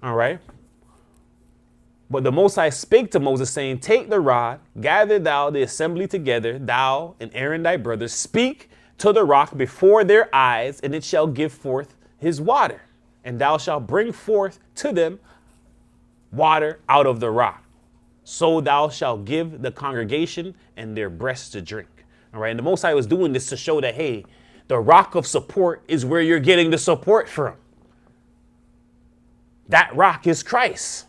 S3: All right. But the Most High spake to Moses, saying, take the rod, gather thou the assembly together, thou and Aaron thy brother, speak to the rock before their eyes, and it shall give forth his water. And thou shalt bring forth to them water out of the rock. So thou shalt give the congregation and their breasts to drink. All right. And the Most High was doing this to show that, hey, the rock of support is where you're getting the support from. That rock is Christ.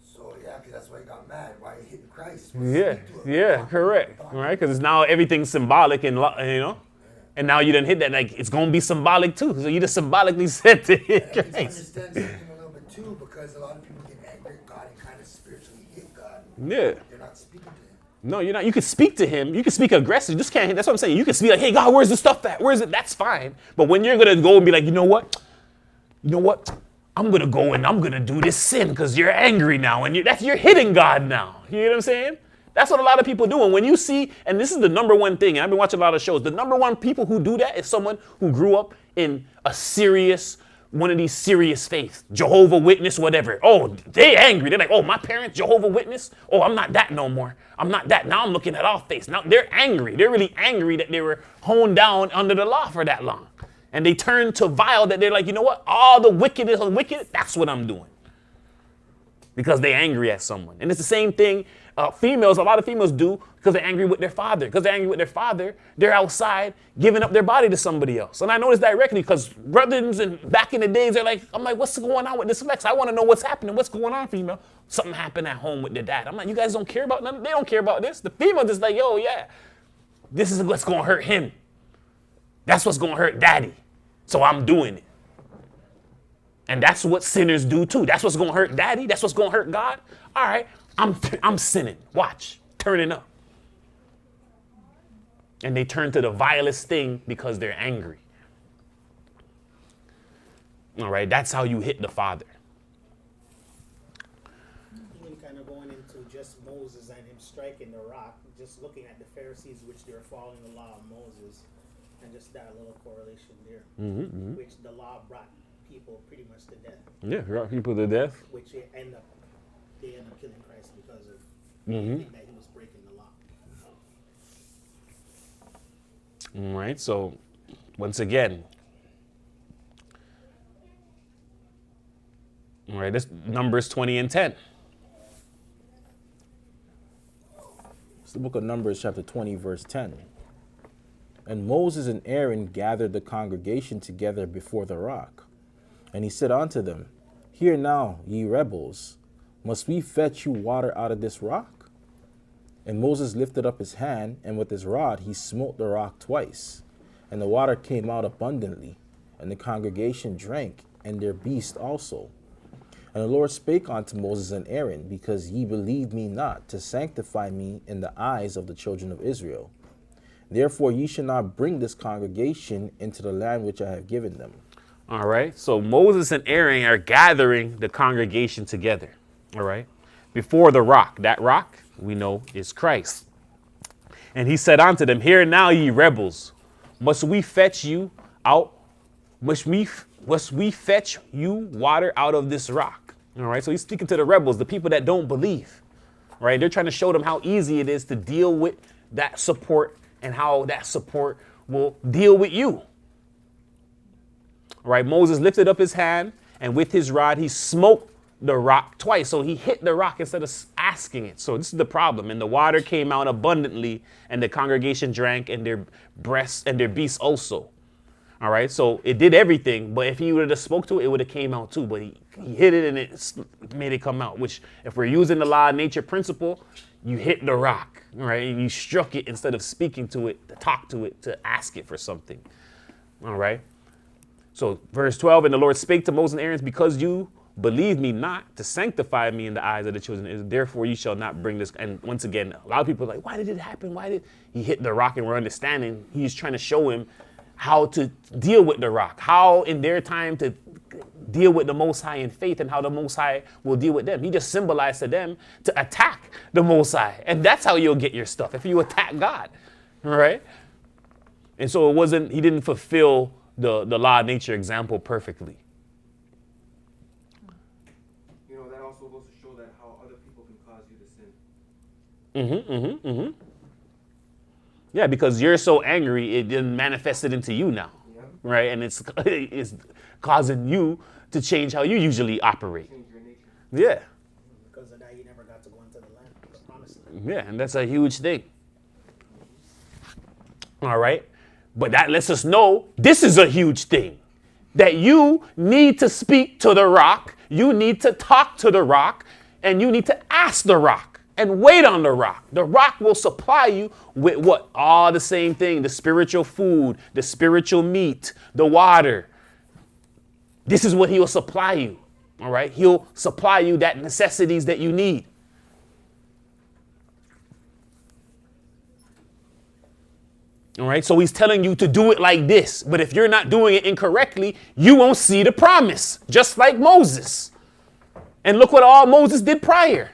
S7: So yeah, 'cause that's why he got mad. Why he hitting Christ?
S3: Yeah, correct. All right, because now everything's symbolic and and now you didn't hit that. Like it's gonna be symbolic too. So you just symbolically said to hit
S7: And to
S3: Christ.
S7: understand something a little bit too, because a lot of people get angry at God and kind of spiritually hit God.
S3: Yeah.
S7: They're not speaking to him.
S3: No, you're not. You can speak to him. You can speak aggressive. You just can't. That's what I'm saying. You can speak like, hey, God, where's the stuff at? Where is it? That's fine. But when you're going to go and be like, you know what? I'm going to go and I'm going to do this sin because you're angry now. And you're hitting God now. You know what I'm saying? That's what a lot of people do. And when you see, and this is the number one thing, and I've been watching a lot of shows, the number one people who do that is someone who grew up in one of these serious faiths, Jehovah Witness, whatever. Oh, they angry. They're like, oh, my parents, Jehovah Witness. Oh, I'm not that no more. I'm not that. Now I'm looking at our face. Now they're angry. They're really angry that they were honed down under the law for that long. And they turn to vile that they're like, you know what? All the wicked is wicked. That's what I'm doing. Because they're angry at someone. And it's the same thing a lot of females do because they're angry with their father. Because they're angry with their father, they're outside giving up their body to somebody else. And I know this directly because brothers and back in the days, I'm like, what's going on with this Lex? I want to know what's happening. What's going on, female? Something happened at home with their dad. I'm like, you guys don't care about nothing? They don't care about this. The female just like, yo, yeah, this is what's going to hurt him. That's what's going to hurt daddy. So I'm doing it. And that's what sinners do too. That's what's going to hurt daddy. That's what's going to hurt God. All right, I'm sinning. Watch, turning up. And they turn to the vilest thing because they're angry. All right, that's how you hit the Father.
S5: Even kind of going into just Moses and him striking the rock, just looking at the Pharisees, which they were following the law of Moses, and just that little correlation there, which the law brought people pretty much to death.
S3: Yeah, brought people to death.
S5: Which they end up killing Christ because of thinking that he was breaking the law.
S3: All right, so once again, all right, this Numbers 20 and 10.
S4: It's the book of Numbers, chapter 20, verse 10. And Moses and Aaron gathered the congregation together before the rock. And he said unto them, hear now, ye rebels, must we fetch you water out of this rock? And Moses lifted up his hand, and with his rod he smote the rock twice. And the water came out abundantly, and the congregation drank, and their beasts also. And the Lord spake unto Moses and Aaron, because ye believed me not to sanctify me in the eyes of the children of Israel. Therefore ye shall not bring this congregation into the land which I have given them.
S3: All right, so Moses and Aaron are gathering the congregation together, all right, before the rock. That rock, we know, is Christ. And he said unto them, hear now, ye rebels, must we fetch you out? Must we fetch you water out of this rock? All right, so he's speaking to the rebels, the people that don't believe, right? They're trying to show them how easy it is to deal with that support and how that support will deal with you. All right, Moses lifted up his hand, and with his rod, he smote the rock twice. So he hit the rock instead of asking it. So this is the problem. And the water came out abundantly, and the congregation drank, and their breasts and their beasts also. All right, so it did everything, but if he would have spoke to it, it would have came out too. But he hit it, and it made it come out, which if we're using the law of nature principle, you hit the rock, all right? And you struck it instead of speaking to it, to talk to it, to ask it for something, all right? So verse 12, and the Lord spake to Moses and Aaron, because you believe me not to sanctify me in the eyes of the children of Israel, therefore you shall not bring this. And once again, a lot of people are like, why did it happen? Why did he hit the rock? And we're understanding he's trying to show him how to deal with the rock, how in their time to deal with the Most High in faith, and how the Most High will deal with them. He just symbolized to them to attack the Most High. And that's how you'll get your stuff, if you attack God, all right? And so he didn't fulfill the law of nature example perfectly.
S6: You know, that also goes to show that how other people can cause you to sin.
S3: Yeah, because you're so angry, it didn't manifest it into you now,
S6: Yeah.
S3: right? And it's causing you to change how you usually operate.
S6: Change your nature.
S3: Yeah,
S5: Because of that, you never got to go into the land, the promised land.
S3: yeah, and that's a huge thing. All right, but that lets us know this is a huge thing, that you need to speak to the rock, you need to talk to the rock, and you need to ask the rock and wait on the rock. The rock will supply you with what? All the same thing, the spiritual food, the spiritual meat, the water. This is what he will supply you, all right? He'll supply you that necessities that you need. All right, so he's telling you to do it like this. But if you're not doing it incorrectly, you won't see the promise, just like Moses. And look what all Moses did prior.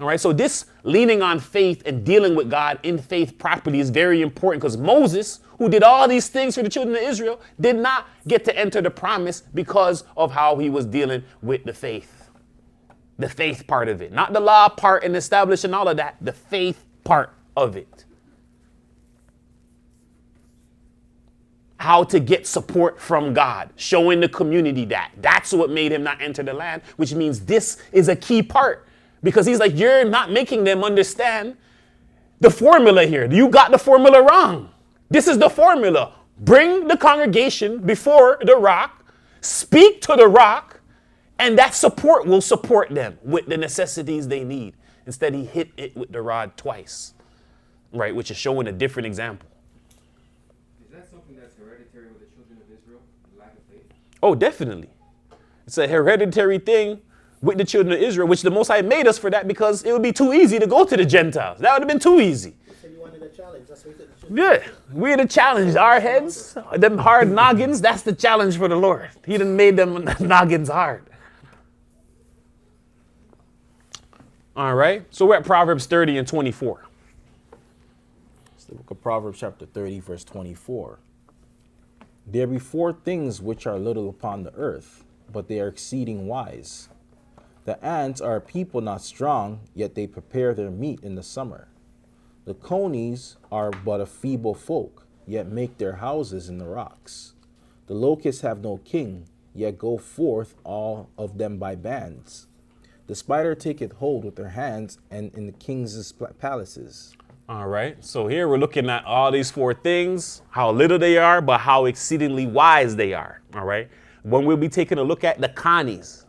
S3: All right, so this leaning on faith and dealing with God in faith properly is very important, because Moses, who did all these things for the children of Israel, did not get to enter the promise because of how he was dealing with the faith part of it. Not the law part and establishing all of that, the faith part of it. How to get support from God, showing the community that. That's what made him not enter the land, which means this is a key part, because he's like, you're not making them understand the formula here. You got the formula wrong. This is the formula. Bring the congregation before the rock, speak to the rock, and that support will support them with the necessities they need. Instead, he hit it with the rod twice, right? Which is showing a different example.
S6: Is that something that's hereditary with the children of Israel? Lack of faith?
S3: Oh, definitely. It's a hereditary thing with the children of Israel, which the Most High made us for that, because it would be too easy to go to the Gentiles. That would have been too easy.
S5: So you wanted a challenge. That's what
S3: Yeah, we're the challenge. Our heads, them hard noggins, that's the challenge for the Lord. He done made them noggins hard. All right, so we're at Proverbs 30 and 24.
S4: It's the book of Proverbs chapter 30, verse 24. There be four things which are little upon the earth, but they are exceeding wise. The ants are a people not strong, yet they prepare their meat in the summer. The conies are but a feeble folk, yet make their houses in the rocks. The locusts have no king, yet go forth all of them by bands. The spider taketh hold with her hands, and in the king's palaces.
S3: All right, so here we're looking at all these four things, how little they are, but how exceedingly wise they are. All right, when we'll be taking a look at the conies,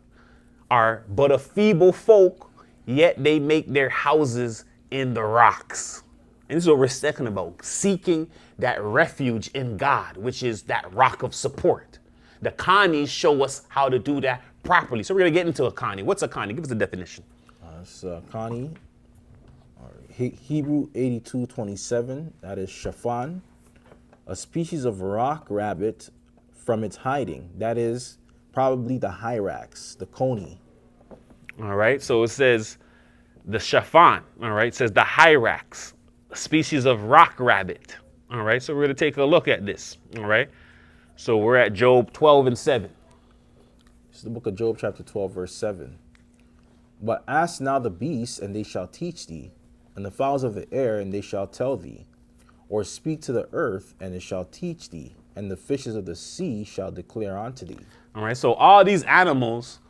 S3: are but a feeble folk, yet they make their houses in the rocks. And this is what we're talking about, seeking that refuge in God, which is that rock of support. The conies show us how to do that properly. So we're going to get into a connie. What's a connie? Give us a definition.
S4: It's connie, Hebrew 82:27, that is shafan, a species of rock rabbit from its hiding. That is probably the hyrax, the coney.
S3: All right, so it says the shafan, all right, it says the hyrax, a species of rock rabbit. All right, so we're going to take a look at this. All right, so we're at Job 12 and 7.
S4: It's the book of Job chapter 12, verse 7. But ask now the beasts, and they shall teach thee, and the fowls of the air, and they shall tell thee. Or speak to the earth, and it shall teach thee, and the fishes of the sea shall declare unto thee.
S3: All right, so all these animals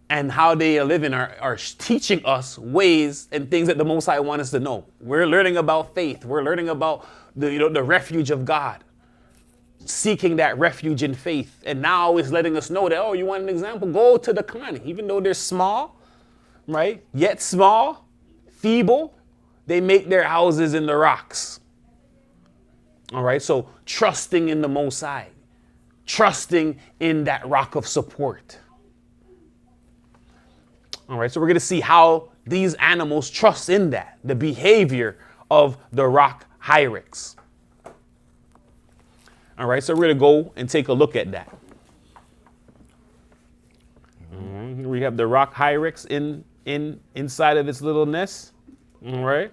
S3: and how they are living are teaching us ways and things that the Most High wants us to know. We're learning about faith. We're learning about the refuge of God, seeking that refuge in faith. And now it's letting us know that, oh, you want an example? Go to the connie. Even though they're small, right? Yet small, feeble, they make their houses in the rocks. All right, so trusting in the Most High, trusting in that rock of support. All right, so we're going to see how these animals trust in that, the behavior of the rock hyrax. All right, so we're going to go and take a look at that. We have the rock hyrax inside of its little nest. All right.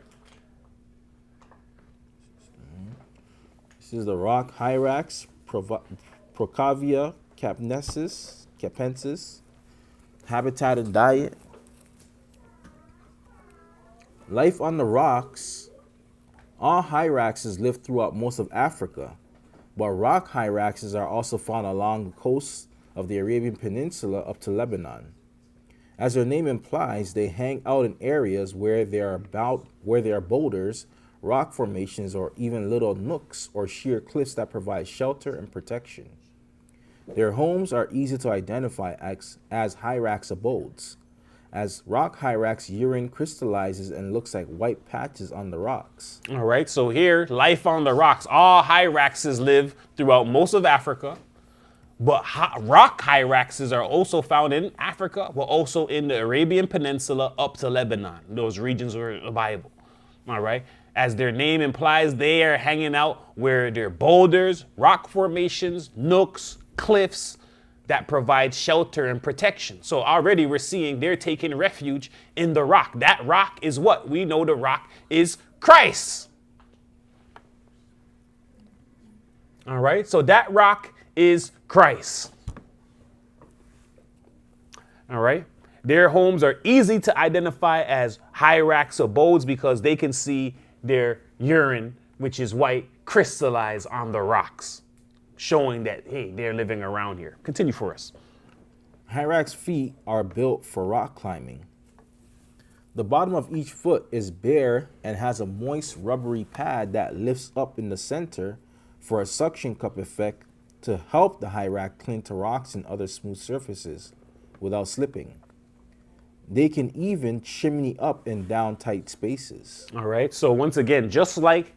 S4: This is the rock hyrax, Procavia capensis, habitat and diet. Life on the rocks. All hyraxes live throughout most of Africa, but rock hyraxes are also found along the coast of the Arabian Peninsula up to Lebanon. As their name implies, they hang out in areas where there are boulders, rock formations, or even little nooks or sheer cliffs that provide shelter and protection. Their homes are easy to identify as hyrax abodes, as rock hyrax urine crystallizes and looks like white patches on the rocks.
S3: All right, so here, life on the rocks. All hyraxes live throughout most of Africa, but rock hyraxes are also found in Africa, but also in the Arabian Peninsula up to Lebanon. Those regions are in the Bible. All right, as their name implies, they are hanging out where there are boulders, rock formations, nooks, cliffs that provide shelter and protection. So already we're seeing they're taking refuge in the rock. That rock is what? We know the rock is Christ. All right, so that rock is Christ. All right, their homes are easy to identify as hyrax abodes because they can see their urine, which is white, crystallized on the rocks, showing that, hey, they're living around here. Continue for us.
S4: Hyrax feet are built for rock climbing. The bottom of each foot is bare and has a moist, rubbery pad that lifts up in the center for a suction cup effect to help the hyrax cling to rocks and other smooth surfaces without slipping. They can even chimney up and down tight spaces.
S3: All right, so once again, just like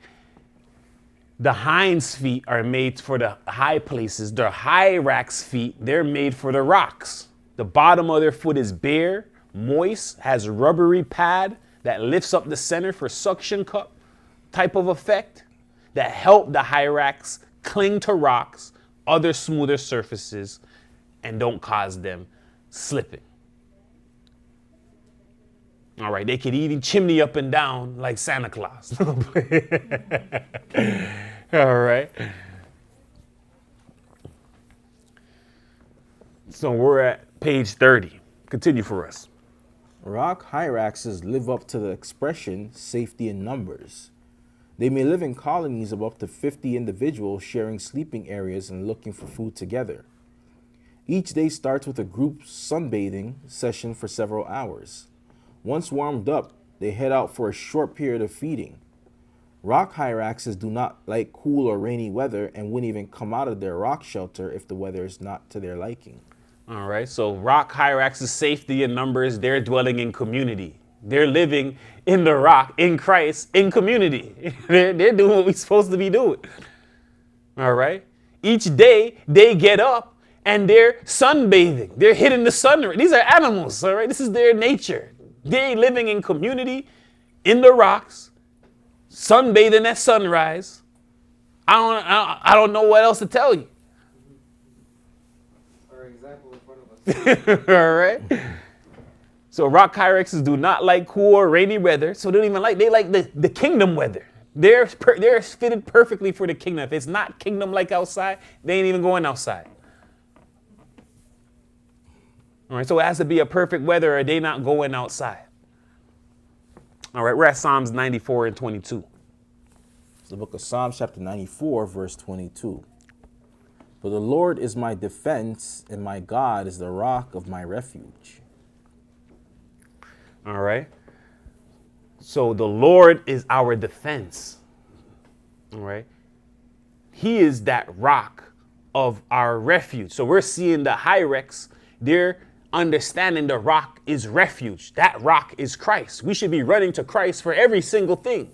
S3: the hinds feet are made for the high places, the hyrax feet, they're made for the rocks. The bottom of their foot is bare, moist, has a rubbery pad that lifts up the center for suction cup type of effect that help the hyrax cling to rocks, other smoother surfaces, and don't cause them slipping. All right, they could even chimney up and down like Santa Claus. All right. So we're at page 30. Continue for us.
S4: Rock hyraxes live up to the expression safety in numbers. They may live in colonies of up to 50 individuals sharing sleeping areas and looking for food together. Each day starts with a group sunbathing session for several hours. Once warmed up, they head out for a short period of feeding. Rock hyraxes do not like cool or rainy weather and wouldn't even come out of their rock shelter if the weather is not to their liking.
S3: All right, so rock hyraxes safety in numbers, they're dwelling in community. They're living in the rock, in Christ, in community. They're doing what we're supposed to be doing. All right, each day they get up and they're sunbathing. They're hitting the sun. These are animals, all right? This is their nature. They're living in community, in the rocks, sunbathing at sunrise. I don't know what else to tell you.
S6: Our example in front of us.
S3: All right. So rock hyraxes do not like cool or rainy weather. So they don't even like, they like the kingdom weather. They're fitted perfectly for the kingdom. If it's not kingdom like outside, they ain't even going outside. All right, so it has to be a perfect weather or they not going outside. All right, we're at Psalms 94 and 22.
S4: It's the book of Psalms chapter 94, verse 22. For the Lord is my defense, and my God is the rock of my refuge.
S3: All right. So the Lord is our defense. All right. He is that rock of our refuge. So we're seeing the hyrax, they're understanding the rock is refuge. That rock is Christ. We should be running to Christ for every single thing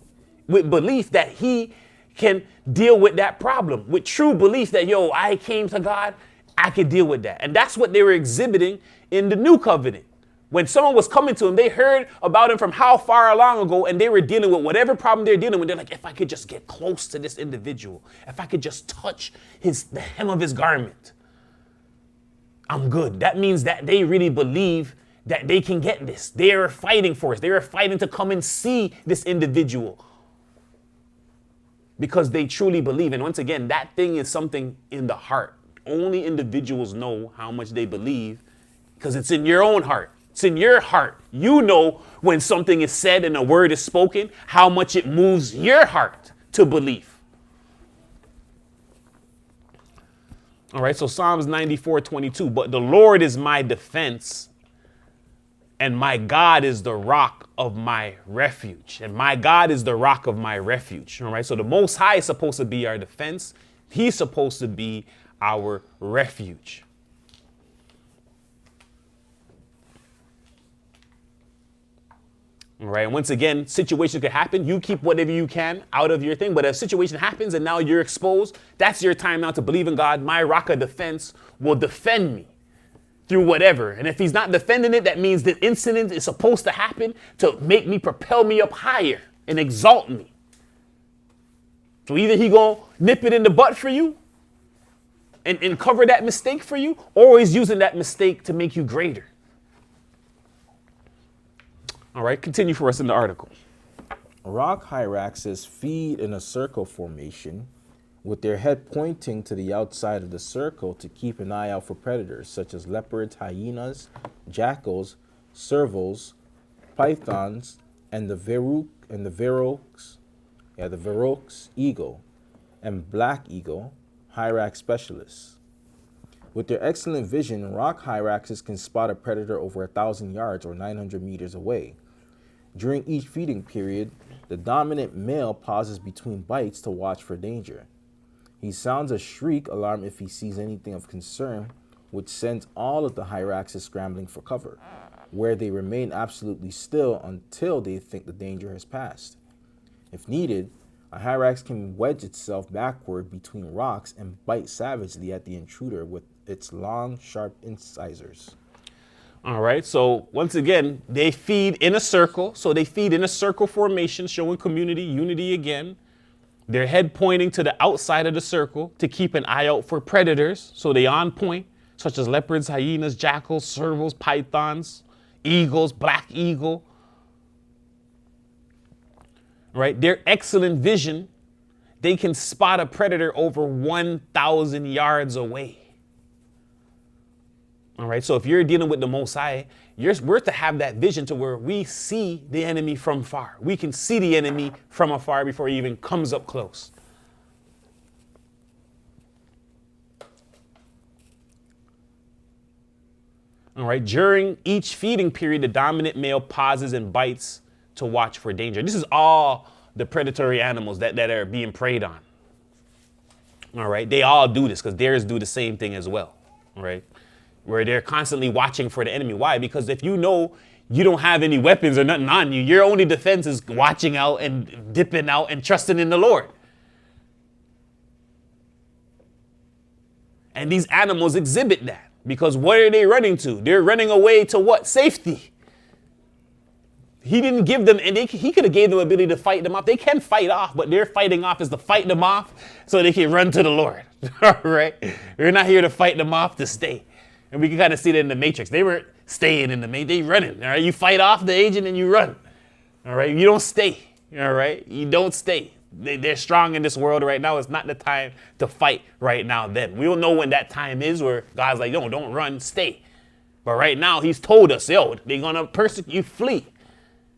S3: with belief that he can deal with that problem, with true belief that, I came to God, I could deal with that. And that's what they were exhibiting in the new covenant. When someone was coming to him, they heard about him from how far long ago, and they were dealing with whatever problem they're dealing with. They're like, if I could just get close to this individual, if I could just touch the hem of his garment, I'm good. That means that they really believe that they can get this. They are fighting for us. They are fighting to come and see this individual because they truly believe. And once again, that thing is something in the heart. Only individuals know how much they believe because it's in your own heart. It's in your heart. You know when something is said and a word is spoken, how much it moves your heart to belief. All right, so Psalms 94:22. But the Lord is my defense, and my God is the rock of my refuge. And my God is the rock of my refuge. All right, so the Most High is supposed to be our defense. He's supposed to be our refuge. All right. Once again, situations could happen. You keep whatever you can out of your thing. But if a situation happens and now you're exposed, that's your time now to believe in God. My rock of defense will defend me through whatever. And if he's not defending it, that means the incident is supposed to happen to make me, propel me up higher and exalt me. So either he gonna nip it in the butt for you and cover that mistake for you, or he's using that mistake to make you greater. All right, continue for us in the article.
S4: Rock hyraxes feed in a circle formation with their head pointing to the outside of the circle to keep an eye out for predators such as leopards, hyenas, jackals, servals, pythons, and the Verox eagle and black eagle hyrax specialists. With their excellent vision, rock hyraxes can spot a predator over 1,000 yards or 900 meters away. During each feeding period, the dominant male pauses between bites to watch for danger. He sounds a shriek alarm if he sees anything of concern, which sends all of the hyraxes scrambling for cover, where they remain absolutely still until they think the danger has passed. If needed, a hyrax can wedge itself backward between rocks and bite savagely at the intruder with its long, sharp incisors.
S3: All right, so once again, they feed in a circle. So they feed in a circle formation, showing community, unity again. Their head pointing to the outside of the circle to keep an eye out for predators. So they on point, such as leopards, hyenas, jackals, servals, pythons, eagles, black eagle. Right, their excellent vision, they can spot a predator over 1,000 yards away. All right, so if you're dealing with the Most High, we're to have that vision to where we see the enemy from far. We can see the enemy from afar before he even comes up close. All right, during each feeding period, the dominant male pauses and bites to watch for danger. This is all the predatory animals that are being preyed on. All right, they all do this because theirs do the same thing as well. All right, where they're constantly watching for the enemy. Why? Because if you know you don't have any weapons or nothing on you, your only defense is watching out and dipping out and trusting in the Lord. And these animals exhibit that because what are they running to? They're running away to what? Safety. He didn't give them, and he could have gave them ability to fight them off. They can fight off, but their fighting off is to fight them off so they can run to the Lord. All right? We're not here to fight them off to stay. And we can kind of see that in the Matrix. They weren't staying in the Matrix. They running. All right? You fight off the agent and you run. All right? You don't stay. All right? You don't stay. They're strong in this world right now. It's not the time to fight right now then. We don't know when that time is where God's like, no, don't run, stay. But right now, he's told us, yo, they're going to persecute you, flee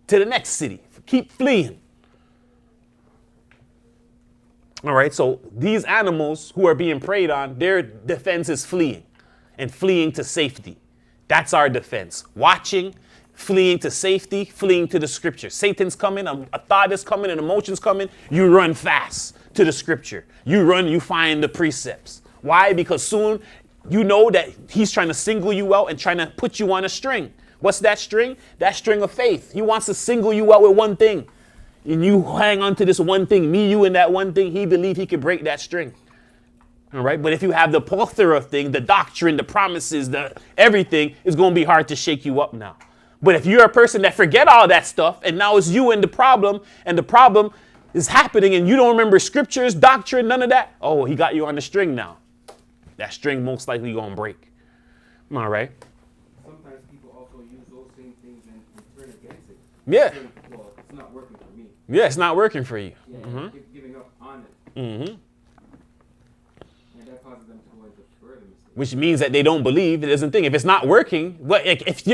S3: to the next city. Keep fleeing. All right, so these animals who are being preyed on, their defense is fleeing and fleeing to safety. That's our defense. Watching, fleeing to safety, fleeing to the scripture. Satan's coming, a thought is coming, an emotion's coming. You run fast to the scripture. You run, you find the precepts. Why? Because soon you know that he's trying to single you out and trying to put you on a string. What's that string? That string of faith. He wants to single you out with one thing. And you hang on to this one thing, me, you, and that one thing. He believes he can break that string. All right. But if you have the plethora of things, the doctrine, the promises, the everything, it's going to be hard to shake you up now. But if you're a person that forget all that stuff, and now it's you and the problem is happening, and you don't remember scriptures, doctrine, none of that, oh, he got you on the string now. That string most likely gonna break. All right.
S6: Sometimes people also use those same things and turn against it.
S3: Yeah.
S6: Saying, well, it's not working for me.
S3: Yeah, it's not working for you.
S6: Yeah, giving up on it.
S3: Mm-hmm.
S6: And that causes them to go into further mistakes.
S3: Which means that they don't believe. It doesn't think. If it's not working, well, if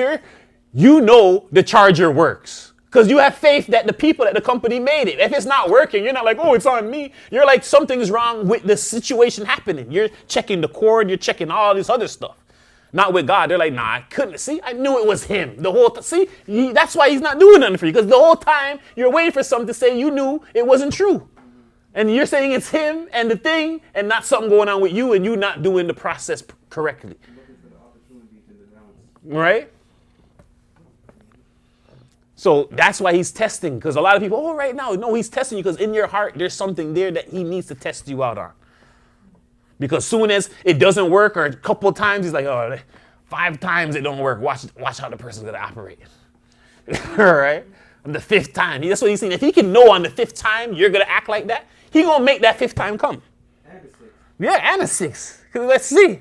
S3: you know the charger works. Because you have faith that the people at the company made it. If it's not working, you're not like, oh, it's on me. You're like, something's wrong with the situation happening. You're checking the cord. You're checking all this other stuff. Not with God. They're like, nah, I couldn't. See, I knew it was him. The whole see, that's why he's not doing nothing for you. Because the whole time you're waiting for something to say you knew it wasn't true. And you're saying it's him and the thing and not something going on with you and you not doing the process correctly.
S6: Looking for the opportunity to denounce.
S3: Right? So that's why he's testing, because a lot of people, oh, right now, no, he's testing you because in your heart, there's something there that he needs to test you out on. Because soon as it doesn't work or a couple of times, he's like, oh, 5 times it don't work. Watch how the person's going to operate. All right? On the 5th time, that's what he's saying. If he can know on the 5th time you're going to act like that, he going to make that 5th time come.
S6: And a 6.
S3: Yeah, and a 6. Let's see.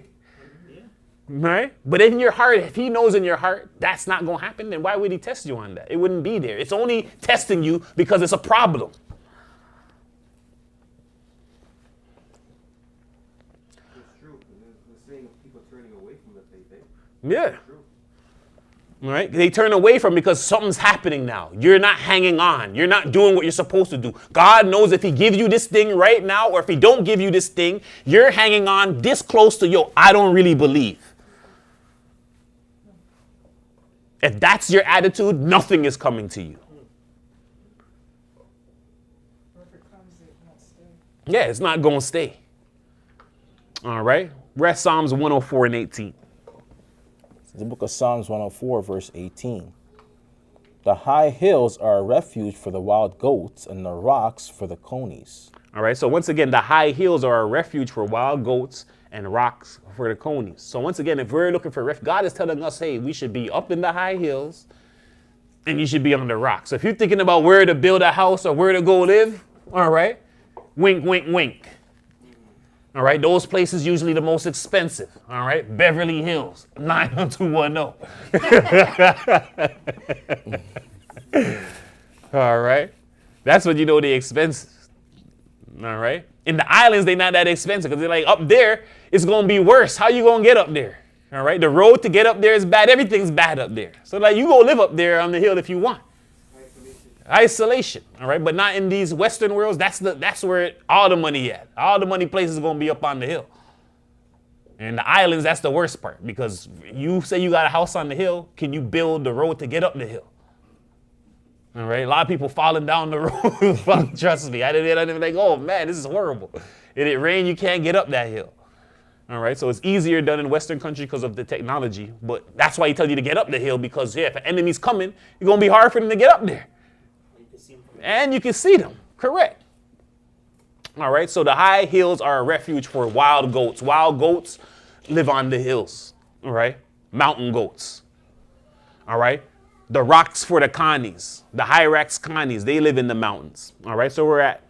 S3: Right? But in your heart, if he knows in your heart that's not going to happen, then why would he test you on that? It wouldn't be there. It's only testing you because it's a problem.
S6: It's true. The saying of people turning away from the faith.
S3: Yeah.
S6: It's true.
S3: Right? They turn away from because something's happening now. You're not hanging on. You're not doing what you're supposed to do. God knows if he gives you this thing right now or if he don't give you this thing, you're hanging on this close to, yo, I don't really believe. If that's your attitude, nothing is coming to you. Yeah, it's not going to stay. All right. We're at Psalms 104 and 18.
S4: The book of Psalms 104, verse 18. The high hills are a refuge for the wild goats, and the rocks for the conies.
S3: All right. So once again, the high hills are a refuge for wild goats and rocks for the conies. So once again, if we're looking for refuge, God is telling us, hey, we should be up in the high hills and you should be on the rocks. So if you're thinking about where to build a house or where to go live, all right, wink, wink, wink. All right, those places usually the most expensive. All right, Beverly Hills, 90210. All right, that's what you know the expenses. All right, in the islands they're not that expensive because they're like up there it's gonna be worse. How you gonna get up there? All right, the road to get up there is bad. Everything's bad up there. So like you go live up there on the hill if you want. Isolation, all right, but not in these Western worlds. That's where all the money at. All the money places are gonna be up on the hill. And the islands, that's the worst part because you say you got a house on the hill, can you build the road to get up the hill? All right, a lot of people falling down the road. Trust me, I didn't like, oh man, this is horrible. If it rain, you can't get up that hill. All right, so it's easier done in Western country because of the technology, but that's why he tells you to get up the hill because yeah, if an enemy's coming, it's gonna be hard for them to get up there. And you can see them, correct. All right, so the high hills are a refuge for wild goats. Wild goats live on the hills, all right? Mountain goats, all right? The rocks for the conies, the Hyrax conies, they live in the mountains, all right? So we're at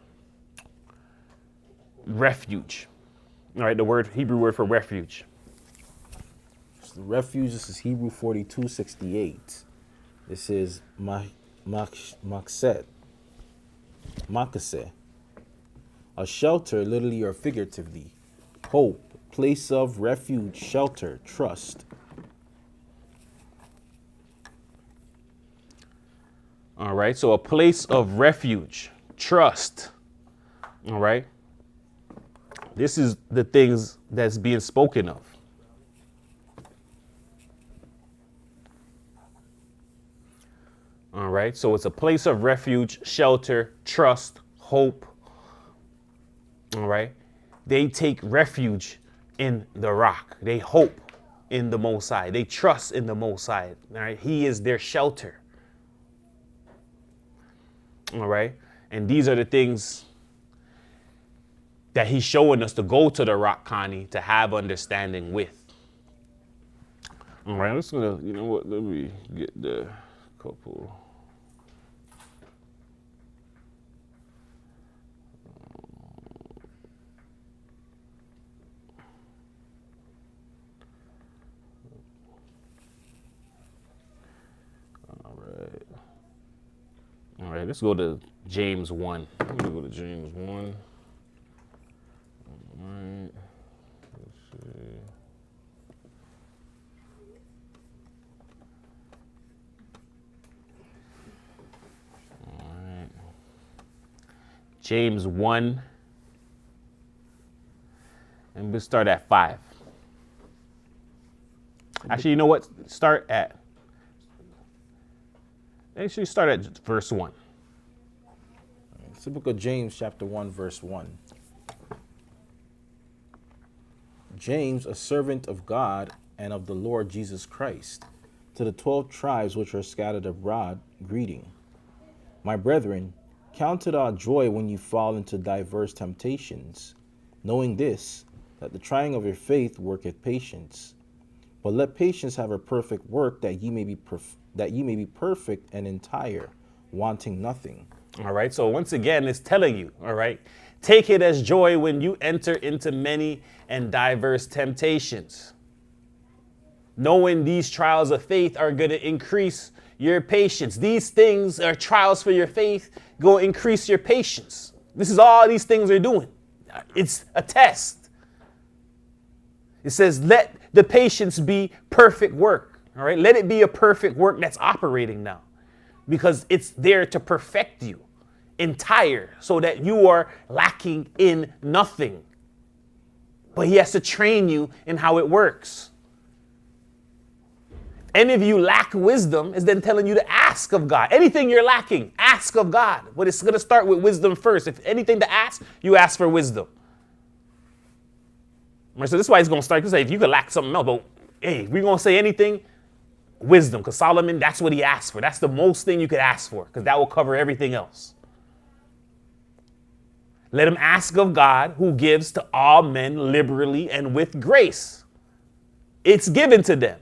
S3: refuge, all right? The Hebrew word for refuge.
S4: So the refuge, this is Hebrew 42:68. This is Makaseh, a shelter, literally or figuratively, hope, place of refuge, shelter, trust.
S3: All right, so a place of refuge, trust. All right, this is the things that's being spoken of. All right, so it's a place of refuge, shelter, trust, hope. All right, they take refuge in the rock. They hope in the Most High. They trust in the Most High. All right, He is their shelter. All right, and these are the things that He's showing us to go to the rock, Connie, to have understanding with. All right, I'm just gonna, you know what? Let me get the couple. All right, let's go to James 1. I'm gonna go to James 1. All right, let's see. All right. James 1. And we'll start at 5. Actually, you know what? Start at verse 1.
S4: It's the book of James, chapter 1, verse 1. James, a servant of God and of the Lord Jesus Christ, to the 12 tribes which are scattered abroad, greeting. My brethren, count it all joy when you fall into diverse temptations, knowing this, that the trying of your faith worketh patience. But let patience have a perfect work, that ye may be perfect and entire, wanting nothing.
S3: All right, so once again, it's telling you, all right, take it as joy when you enter into many and diverse temptations. Knowing these trials of faith are going to increase your patience. These things are trials for your faith, go increase your patience. This is all these things are doing. It's a test. It says, let the patience be perfect work. All right, let it be a perfect work that's operating now, because it's there to perfect you entire, so that you are lacking in nothing. But he has to train you in how it works. Any of you lack wisdom is then telling you to ask of God. Anything you're lacking, ask of God. But it's going to start with wisdom first. If anything to ask, you ask for wisdom. Right, so this is why he's going to start to say, if you could lack something else, but hey, we're going to say anything, wisdom. Because Solomon, that's what he asked for. That's the most thing you could ask for, because that will cover everything else. Let him ask of God, who gives to all men liberally and with grace. It's given to them.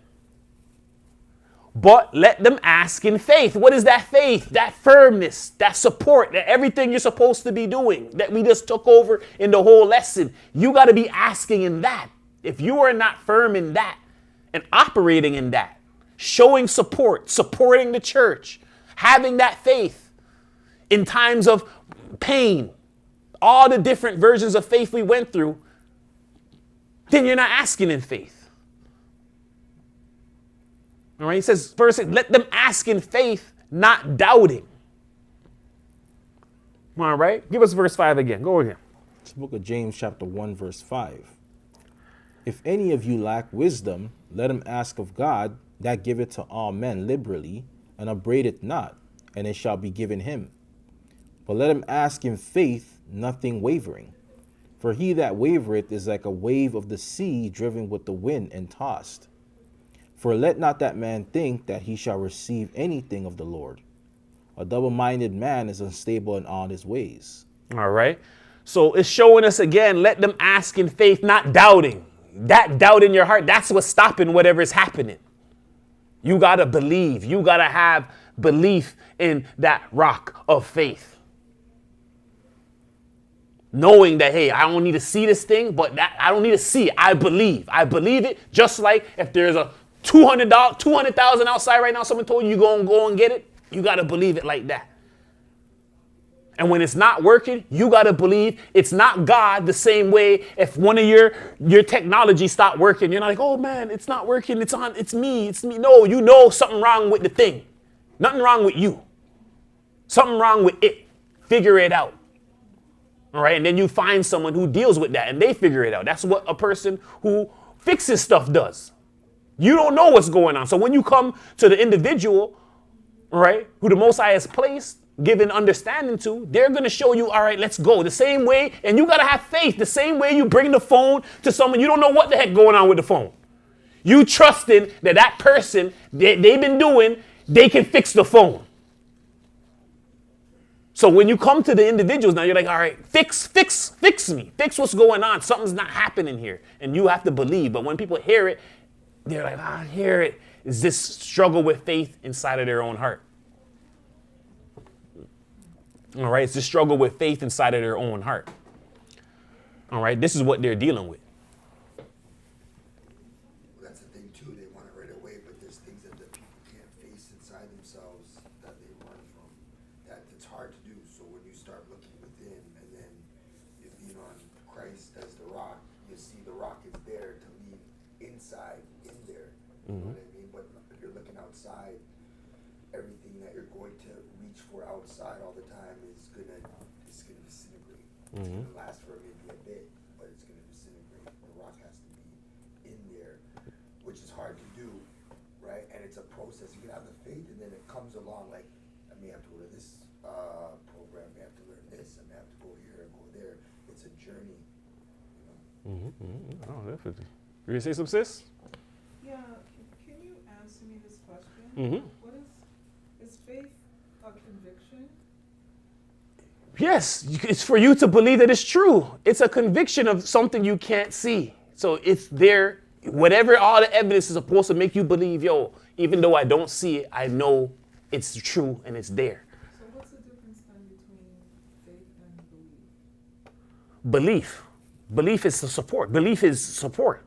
S3: But let them ask in faith. What is that faith? That firmness, that support, that everything you're supposed to be doing, that we just took over in the whole lesson. You got to be asking in that. If you are not firm in that and operating in that, showing support, supporting the church, having that faith in times of pain, all the different versions of faith we went through, then you're not asking in faith. All right, he says, first, let them ask in faith, not doubting. All right, give us verse 5 again. Go again.
S4: It's the book of James, chapter 1, verse 5. If any of you lack wisdom, let him ask of God, that giveth to all men liberally, and upbraideth not, and it shall be given him. But let him ask in faith, nothing wavering. For he that wavereth is like a wave of the sea, driven with the wind and tossed. For let not that man think that he shall receive anything of the Lord. A double-minded man is unstable in all his ways.
S3: All right. So it's showing us again, let them ask in faith, not doubting. That doubt in your heart, that's what's stopping whatever is happening. You got to believe. You got to have belief in that rock of faith. Knowing that, hey, I don't need to see this thing, but that I don't need to see it. I believe. I believe it. Just like if there's a $200,000 outside right now, someone told you go and get it, you got to believe it like that. And when it's not working, you got to believe it's not God the same way. If one of your technology stopped working, you're not like, oh man, it's not working. It's me. No, you know something wrong with the thing. Nothing wrong with you. Something wrong with it. Figure it out. All right. And then you find someone who deals with that and they figure it out. That's what a person who fixes stuff does. You don't know what's going on. So when you come to the individual, right, who the Most High has placed, given understanding to, they're going to show you, all right, let's go. The same way, and you got to have faith. The same way you bring the phone to someone, you don't know what the heck going on with the phone. You trusting that person, they've been doing, they can fix the phone. So when you come to the individuals now, you're like, all right, fix me. Fix what's going on. Something's not happening here. And you have to believe. But when people hear it, they're like, here it is, this struggle with faith inside of their own heart. All right, it's this struggle with faith inside of their own heart. All right, this is what they're dealing with.
S7: That's the thing too, they want it right away, but there's things that the people can't face inside themselves that they run from, that it's hard to do. So when you start looking within and then you lean on Christ as the rock, you see the rock is there to lean inside, in there. You know what I mean? But if you're looking outside, everything that you're going to reach for outside all the time is gonna disintegrate. It's gonna last for maybe a bit, but it's gonna disintegrate. The rock has to be in there, which is hard to do, right? And it's a process. You can have the faith, and then it comes along. Like, I may have to go to this program, I may have to learn this, I may have to go here and go there. It's a journey, you know.
S3: Oh, definitely. You gonna say some, sis?
S8: Yeah, can you answer me this question?
S3: Mm-hmm.
S8: What is faith a conviction?
S3: Yes, it's for you to believe that it's true. It's a conviction of something you can't see. So it's there, whatever all the evidence is supposed to make you believe, yo, even though I don't see it, I know it's true and it's there.
S8: So what's the difference then between faith and belief?
S3: Belief. Belief is the support. Belief is support.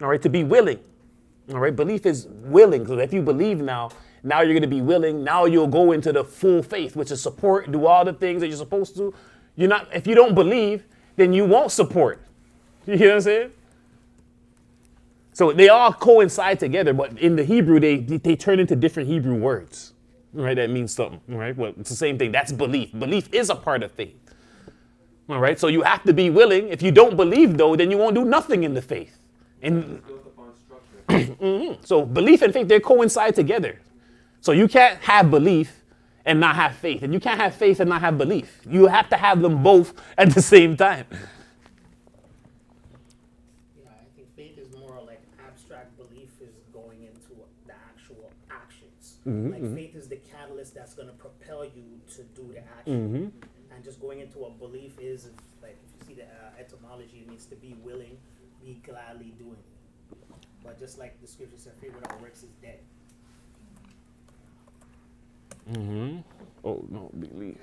S3: All right, to be willing. All right, belief is willing. So if you believe now you're going to be willing. Now you'll go into the full faith, which is support, do all the things that you're supposed to. You're not, if you don't believe, then you won't support. You hear what I'm saying? So they all coincide together, but in the Hebrew, they turn into different Hebrew words. Right, that means something, right? Well, it's the same thing. That's belief. Belief is a part of faith. All right, so you have to be willing. If you don't believe, though, then you won't do nothing in the faith. And
S6: It's built upon structure.
S3: so belief and faith, they coincide together. So you can't have belief and not have faith. And you can't have faith and not have belief. You have to have them both at the same time.
S5: Yeah, I think faith is more like abstract. Belief is going into the actual actions. Like faith is the catalyst that's going to propel you to do the action. And just going into a belief is, like, if you see the etymology, it means to be willing, be gladly doing it. But just like the scripture said, faith without works is dead.
S3: Oh, no, belief.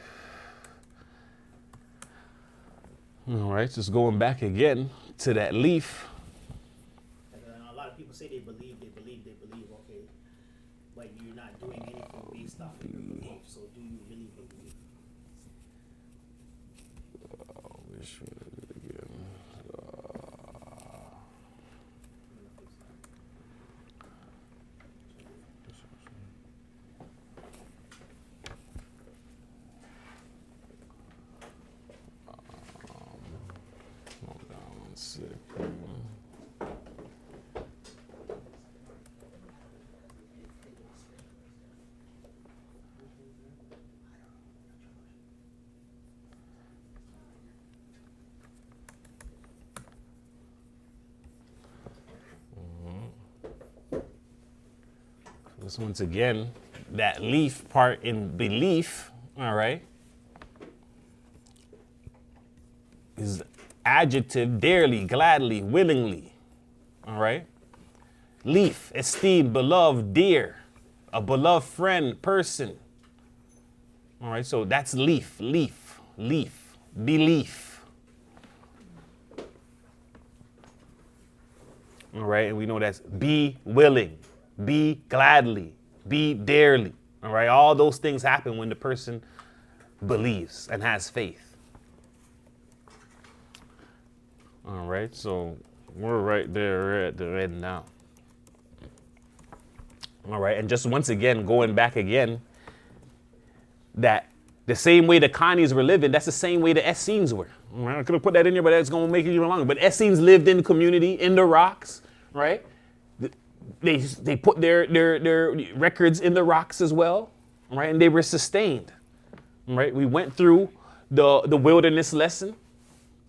S3: All right, just going back again to that leaf.
S5: And a lot of people say they believe, okay, but you're not doing anything based off of your belief. So do you really believe?
S3: Which one is it again? Hold on one second. This once again, that leaf part in belief, all right, is adjective dearly, gladly, willingly, all right? Leaf, esteemed, beloved, dear, a beloved friend, person. All right, so that's leaf, belief. All right, and we know that's be willing, be gladly, be dearly. All right, all those things happen when the person believes and has faith. All right, so we're right there at the end now. All right, and just once again, going back again, that the same way the Connies were living, that's the same way the Essenes were. All right, I could have put that in there, but that's going to make it even longer. But Essenes lived in community, in the rocks, right? They put their records in the rocks as well, right? And they were sustained, right? We went through the wilderness lesson,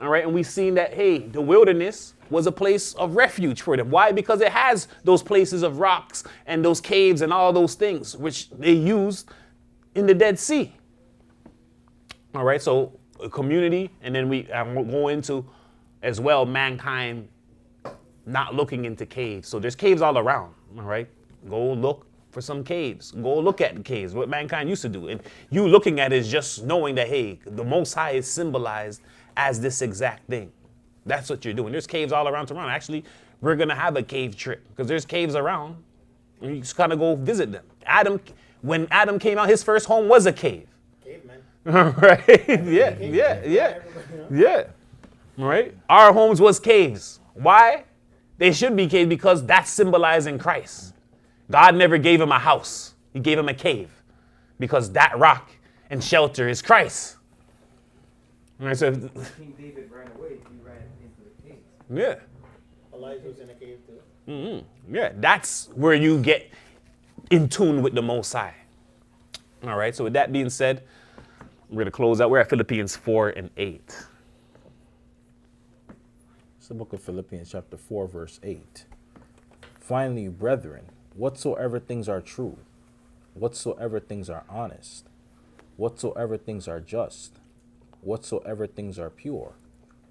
S3: all right? And we've seen that, hey, the wilderness was a place of refuge for them. Why? Because it has those places of rocks and those caves and all those things, which they used in the Dead Sea. All right, so a community, and then we'll go into as well mankind not looking into caves. So there's caves all around, all right? Go look for some caves. Go look at the caves, what mankind used to do. And you looking at it is just knowing that, hey, the Most High is symbolized as this exact thing. That's what you're doing. There's caves all around Toronto. Actually, we're going to have a cave trip because there's caves around. And you just kind of go visit them. When Adam came out, his first home was a cave.
S5: Caveman.
S3: Right? Yeah. Right? Our homes was caves. Why? They should be caves because that's symbolizing Christ. God never gave him a house. He gave him a cave because that rock and shelter is Christ. All right, so,
S6: King David ran away. He ran into the cave.
S3: yeah.
S5: Elijah was in a cave too.
S3: Yeah, that's where you get in tune with the Most High. All right, so with that being said, we're going to close out. We're at Philippians 4 and 8.
S4: It's the book of Philippians chapter 4, verse 8. Finally, brethren, whatsoever things are true, whatsoever things are honest, whatsoever things are just, whatsoever things are pure,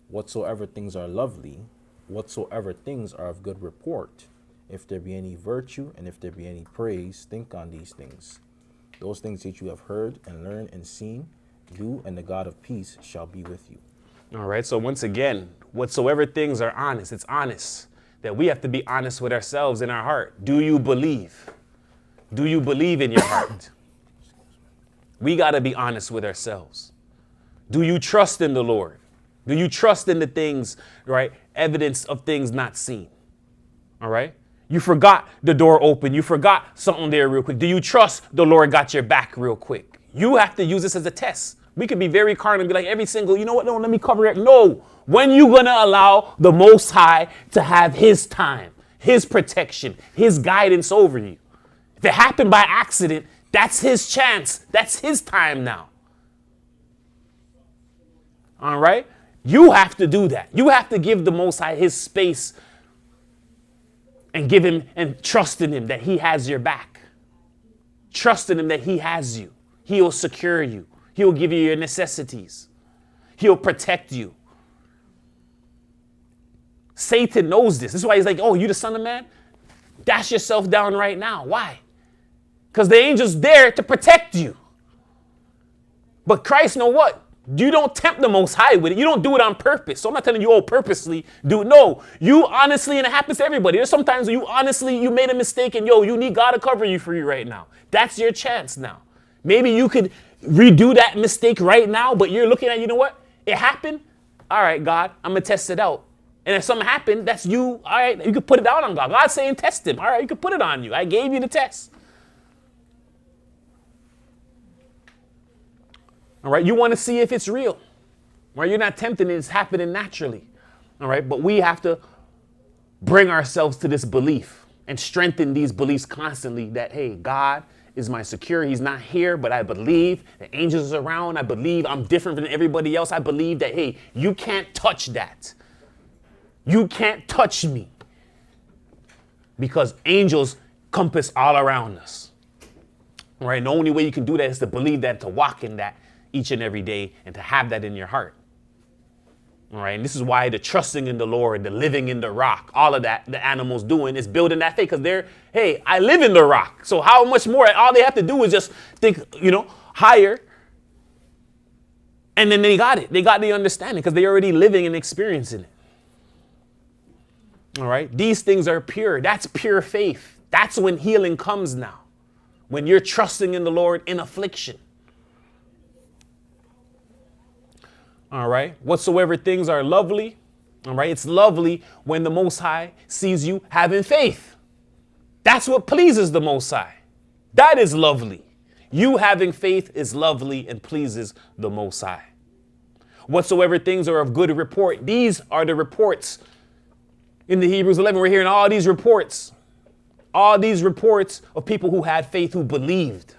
S4: whatsoever things are lovely, whatsoever things are of good report, if there be any virtue and if there be any praise, think on these things. Those things that you have heard and learned and seen, do, and the God of peace shall be with you.
S3: All right, so once again, whatsoever things are honest, it's honest. That we have to be honest with ourselves in our heart. Do you believe? Do you believe in your heart? We got to be honest with ourselves. Do you trust in the Lord? Do you trust in the things, right? Evidence of things not seen. All right? You forgot the door open. You forgot something there real quick. Do you trust the Lord got your back real quick? You have to use this as a test. We could be very carnal and be like every single, you know what? No, let me cover it. No. When you going to allow the Most High to have his time, his protection, his guidance over you? If it happened by accident, that's his chance. That's his time now. All right? You have to do that. You have to give the Most High his space and give him and trust in him that he has your back. Trust in him that he has you. He'll secure you. He'll give you your necessities. He'll protect you. Satan knows this. This is why he's like, oh, you the son of man? Dash yourself down right now. Why? Because the angel's there to protect you. But Christ, know what? You don't tempt the Most High with it. You don't do it on purpose. So I'm not telling you, oh, purposely do it. No, you honestly, and it happens to everybody. There's sometimes you honestly, you made a mistake and you need God to cover you for you right now. That's your chance now. Maybe you could redo that mistake right now, but you're looking at, you know what? It happened. All right, God, I'm going to test it out. And if something happened, that's you. All right, you could put it out on God. God's saying test him. All right, you could put it on you. I gave you the test. All right, you want to see if it's real. Right, you're not tempting it. It's happening naturally. All right, but we have to bring ourselves to this belief and strengthen these beliefs constantly that, hey, God is my security. He's not here, but I believe the angels are around. I believe I'm different than everybody else. I believe that, hey, you can't touch that. You can't touch me because angels compass all around us. All right, the only way you can do that is to believe that, to walk in that each and every day and to have that in your heart. All right, and this is why the trusting in the Lord, the living in the rock, all of that the animals doing is building that faith because they're, hey, I live in the rock. So how much more? All they have to do is just think, higher. And then they got it. They got the understanding because they're already living and experiencing it. All right, these things are pure. That's pure faith. That's when healing comes now. When you're trusting in the Lord in affliction. All right. Whatsoever things are lovely. All right. It's lovely when the Most High sees you having faith. That's what pleases the Most High. That is lovely. You having faith is lovely and pleases the Most High. Whatsoever things are of good report. These are the reports in the Hebrews 11. We're hearing all these reports. All these reports of people who had faith, who believed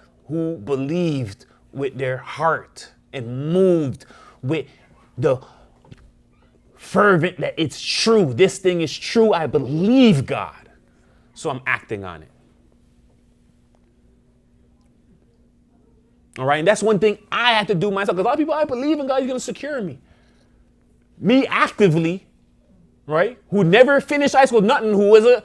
S3: with their heart and moved with the fervent that it's true. This thing is true. I believe God. So I'm acting on it. All right. And that's one thing I have to do myself. Because a lot of people, I believe in God. He's going to secure me. Me actively right? Who never finished high school, nothing, who was a,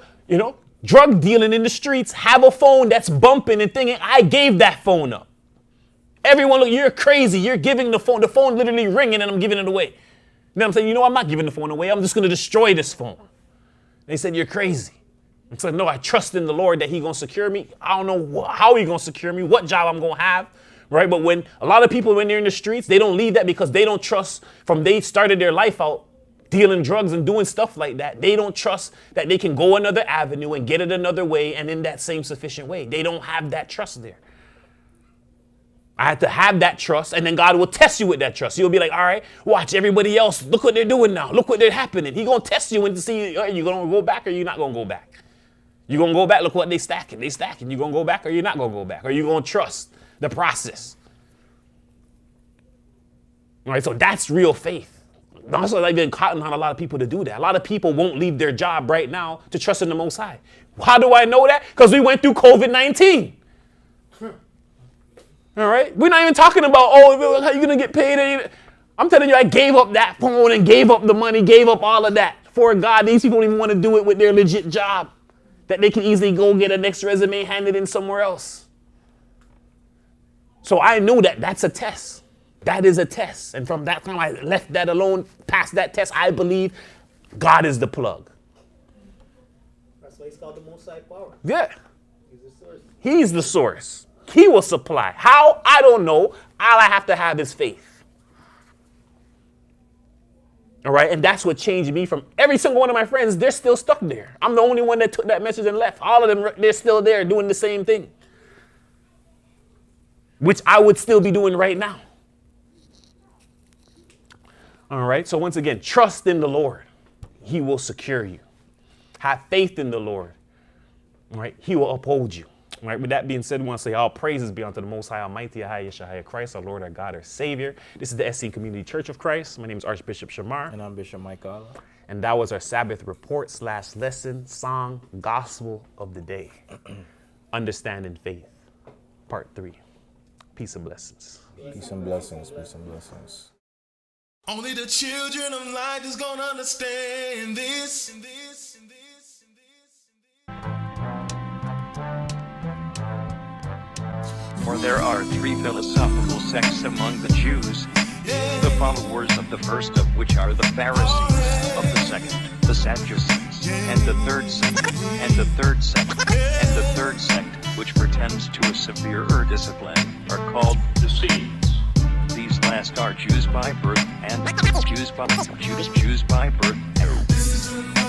S3: drug dealing in the streets, have a phone that's bumping and thinking, I gave that phone up. Everyone, look, you're crazy. You're giving the phone literally ringing and I'm giving it away. Then I'm saying, I'm not giving the phone away. I'm just going to destroy this phone. They said, you're crazy. I said, no, I trust in the Lord that He's going to secure me. I don't know how He's going to secure me, what job I'm going to have, right? But when a lot of people, when they're in the streets, they don't leave that because they don't trust from they started their life out dealing drugs and doing stuff like that. They don't trust that they can go another avenue and get it another way and in that same sufficient way. They don't have that trust there. I had to have that trust, and then God will test you with that trust. You'll be like, all right, watch everybody else. Look what they're doing now. Look what they're happening. He's going to test you and to see, are you going to go back or you're not going to go back? You're going to go back, look what they stacking. They stacking. You're going to go back or you're not going to go back? Or you're going to trust the process? All right, so that's real faith. Also, I've been counting on a lot of people to do that. A lot of people won't leave their job right now to trust in the Most High. How do I know that? Because we went through COVID-19. All right? We're not even talking about, how you going to get paid? I'm telling you, I gave up that phone and gave up the money, gave up all of that. For God, these people don't even want to do it with their legit job. That they can easily go get a next resume handed in somewhere else. So I knew that that's a test. That is a test. And from that time I left that alone, past that test, I believe God is the plug.
S5: That's why He's called the Most High Power.
S3: Yeah.
S5: He's the source.
S3: He's the source. He will supply. How? I don't know. All I have to have is faith. All right? And that's what changed me from every single one of my friends. They're still stuck there. I'm the only one that took that message and left. All of them, they're still there doing the same thing. Which I would still be doing right now. All right? So once again, trust in the Lord. He will secure you. Have faith in the Lord. All right? He will uphold you. All right, with that being said, we want to say all praises be unto the Most High Almighty, Ahai Yeshua Christ, our Lord, our God, our Savior. This is the SC Community Church of Christ. My name is Archbishop Shamar.
S4: And I'm Bishop Mike Allah.
S3: And that was our Sabbath report / lesson, song, gospel of the day. Understanding faith, part 3. Peace and blessings.
S4: Peace and blessings. Peace and blessings.
S1: Only the children of light is gonna understand this.
S2: For there are 3 philosophical sects among the Jews, the followers of the first of which are the Pharisees, of the second, the Sadducees, and the third sect, and the third sect, and the third sect, which pretends to a severer discipline, are called the Essenes. These last are Jews by birth, and Jews by birth, and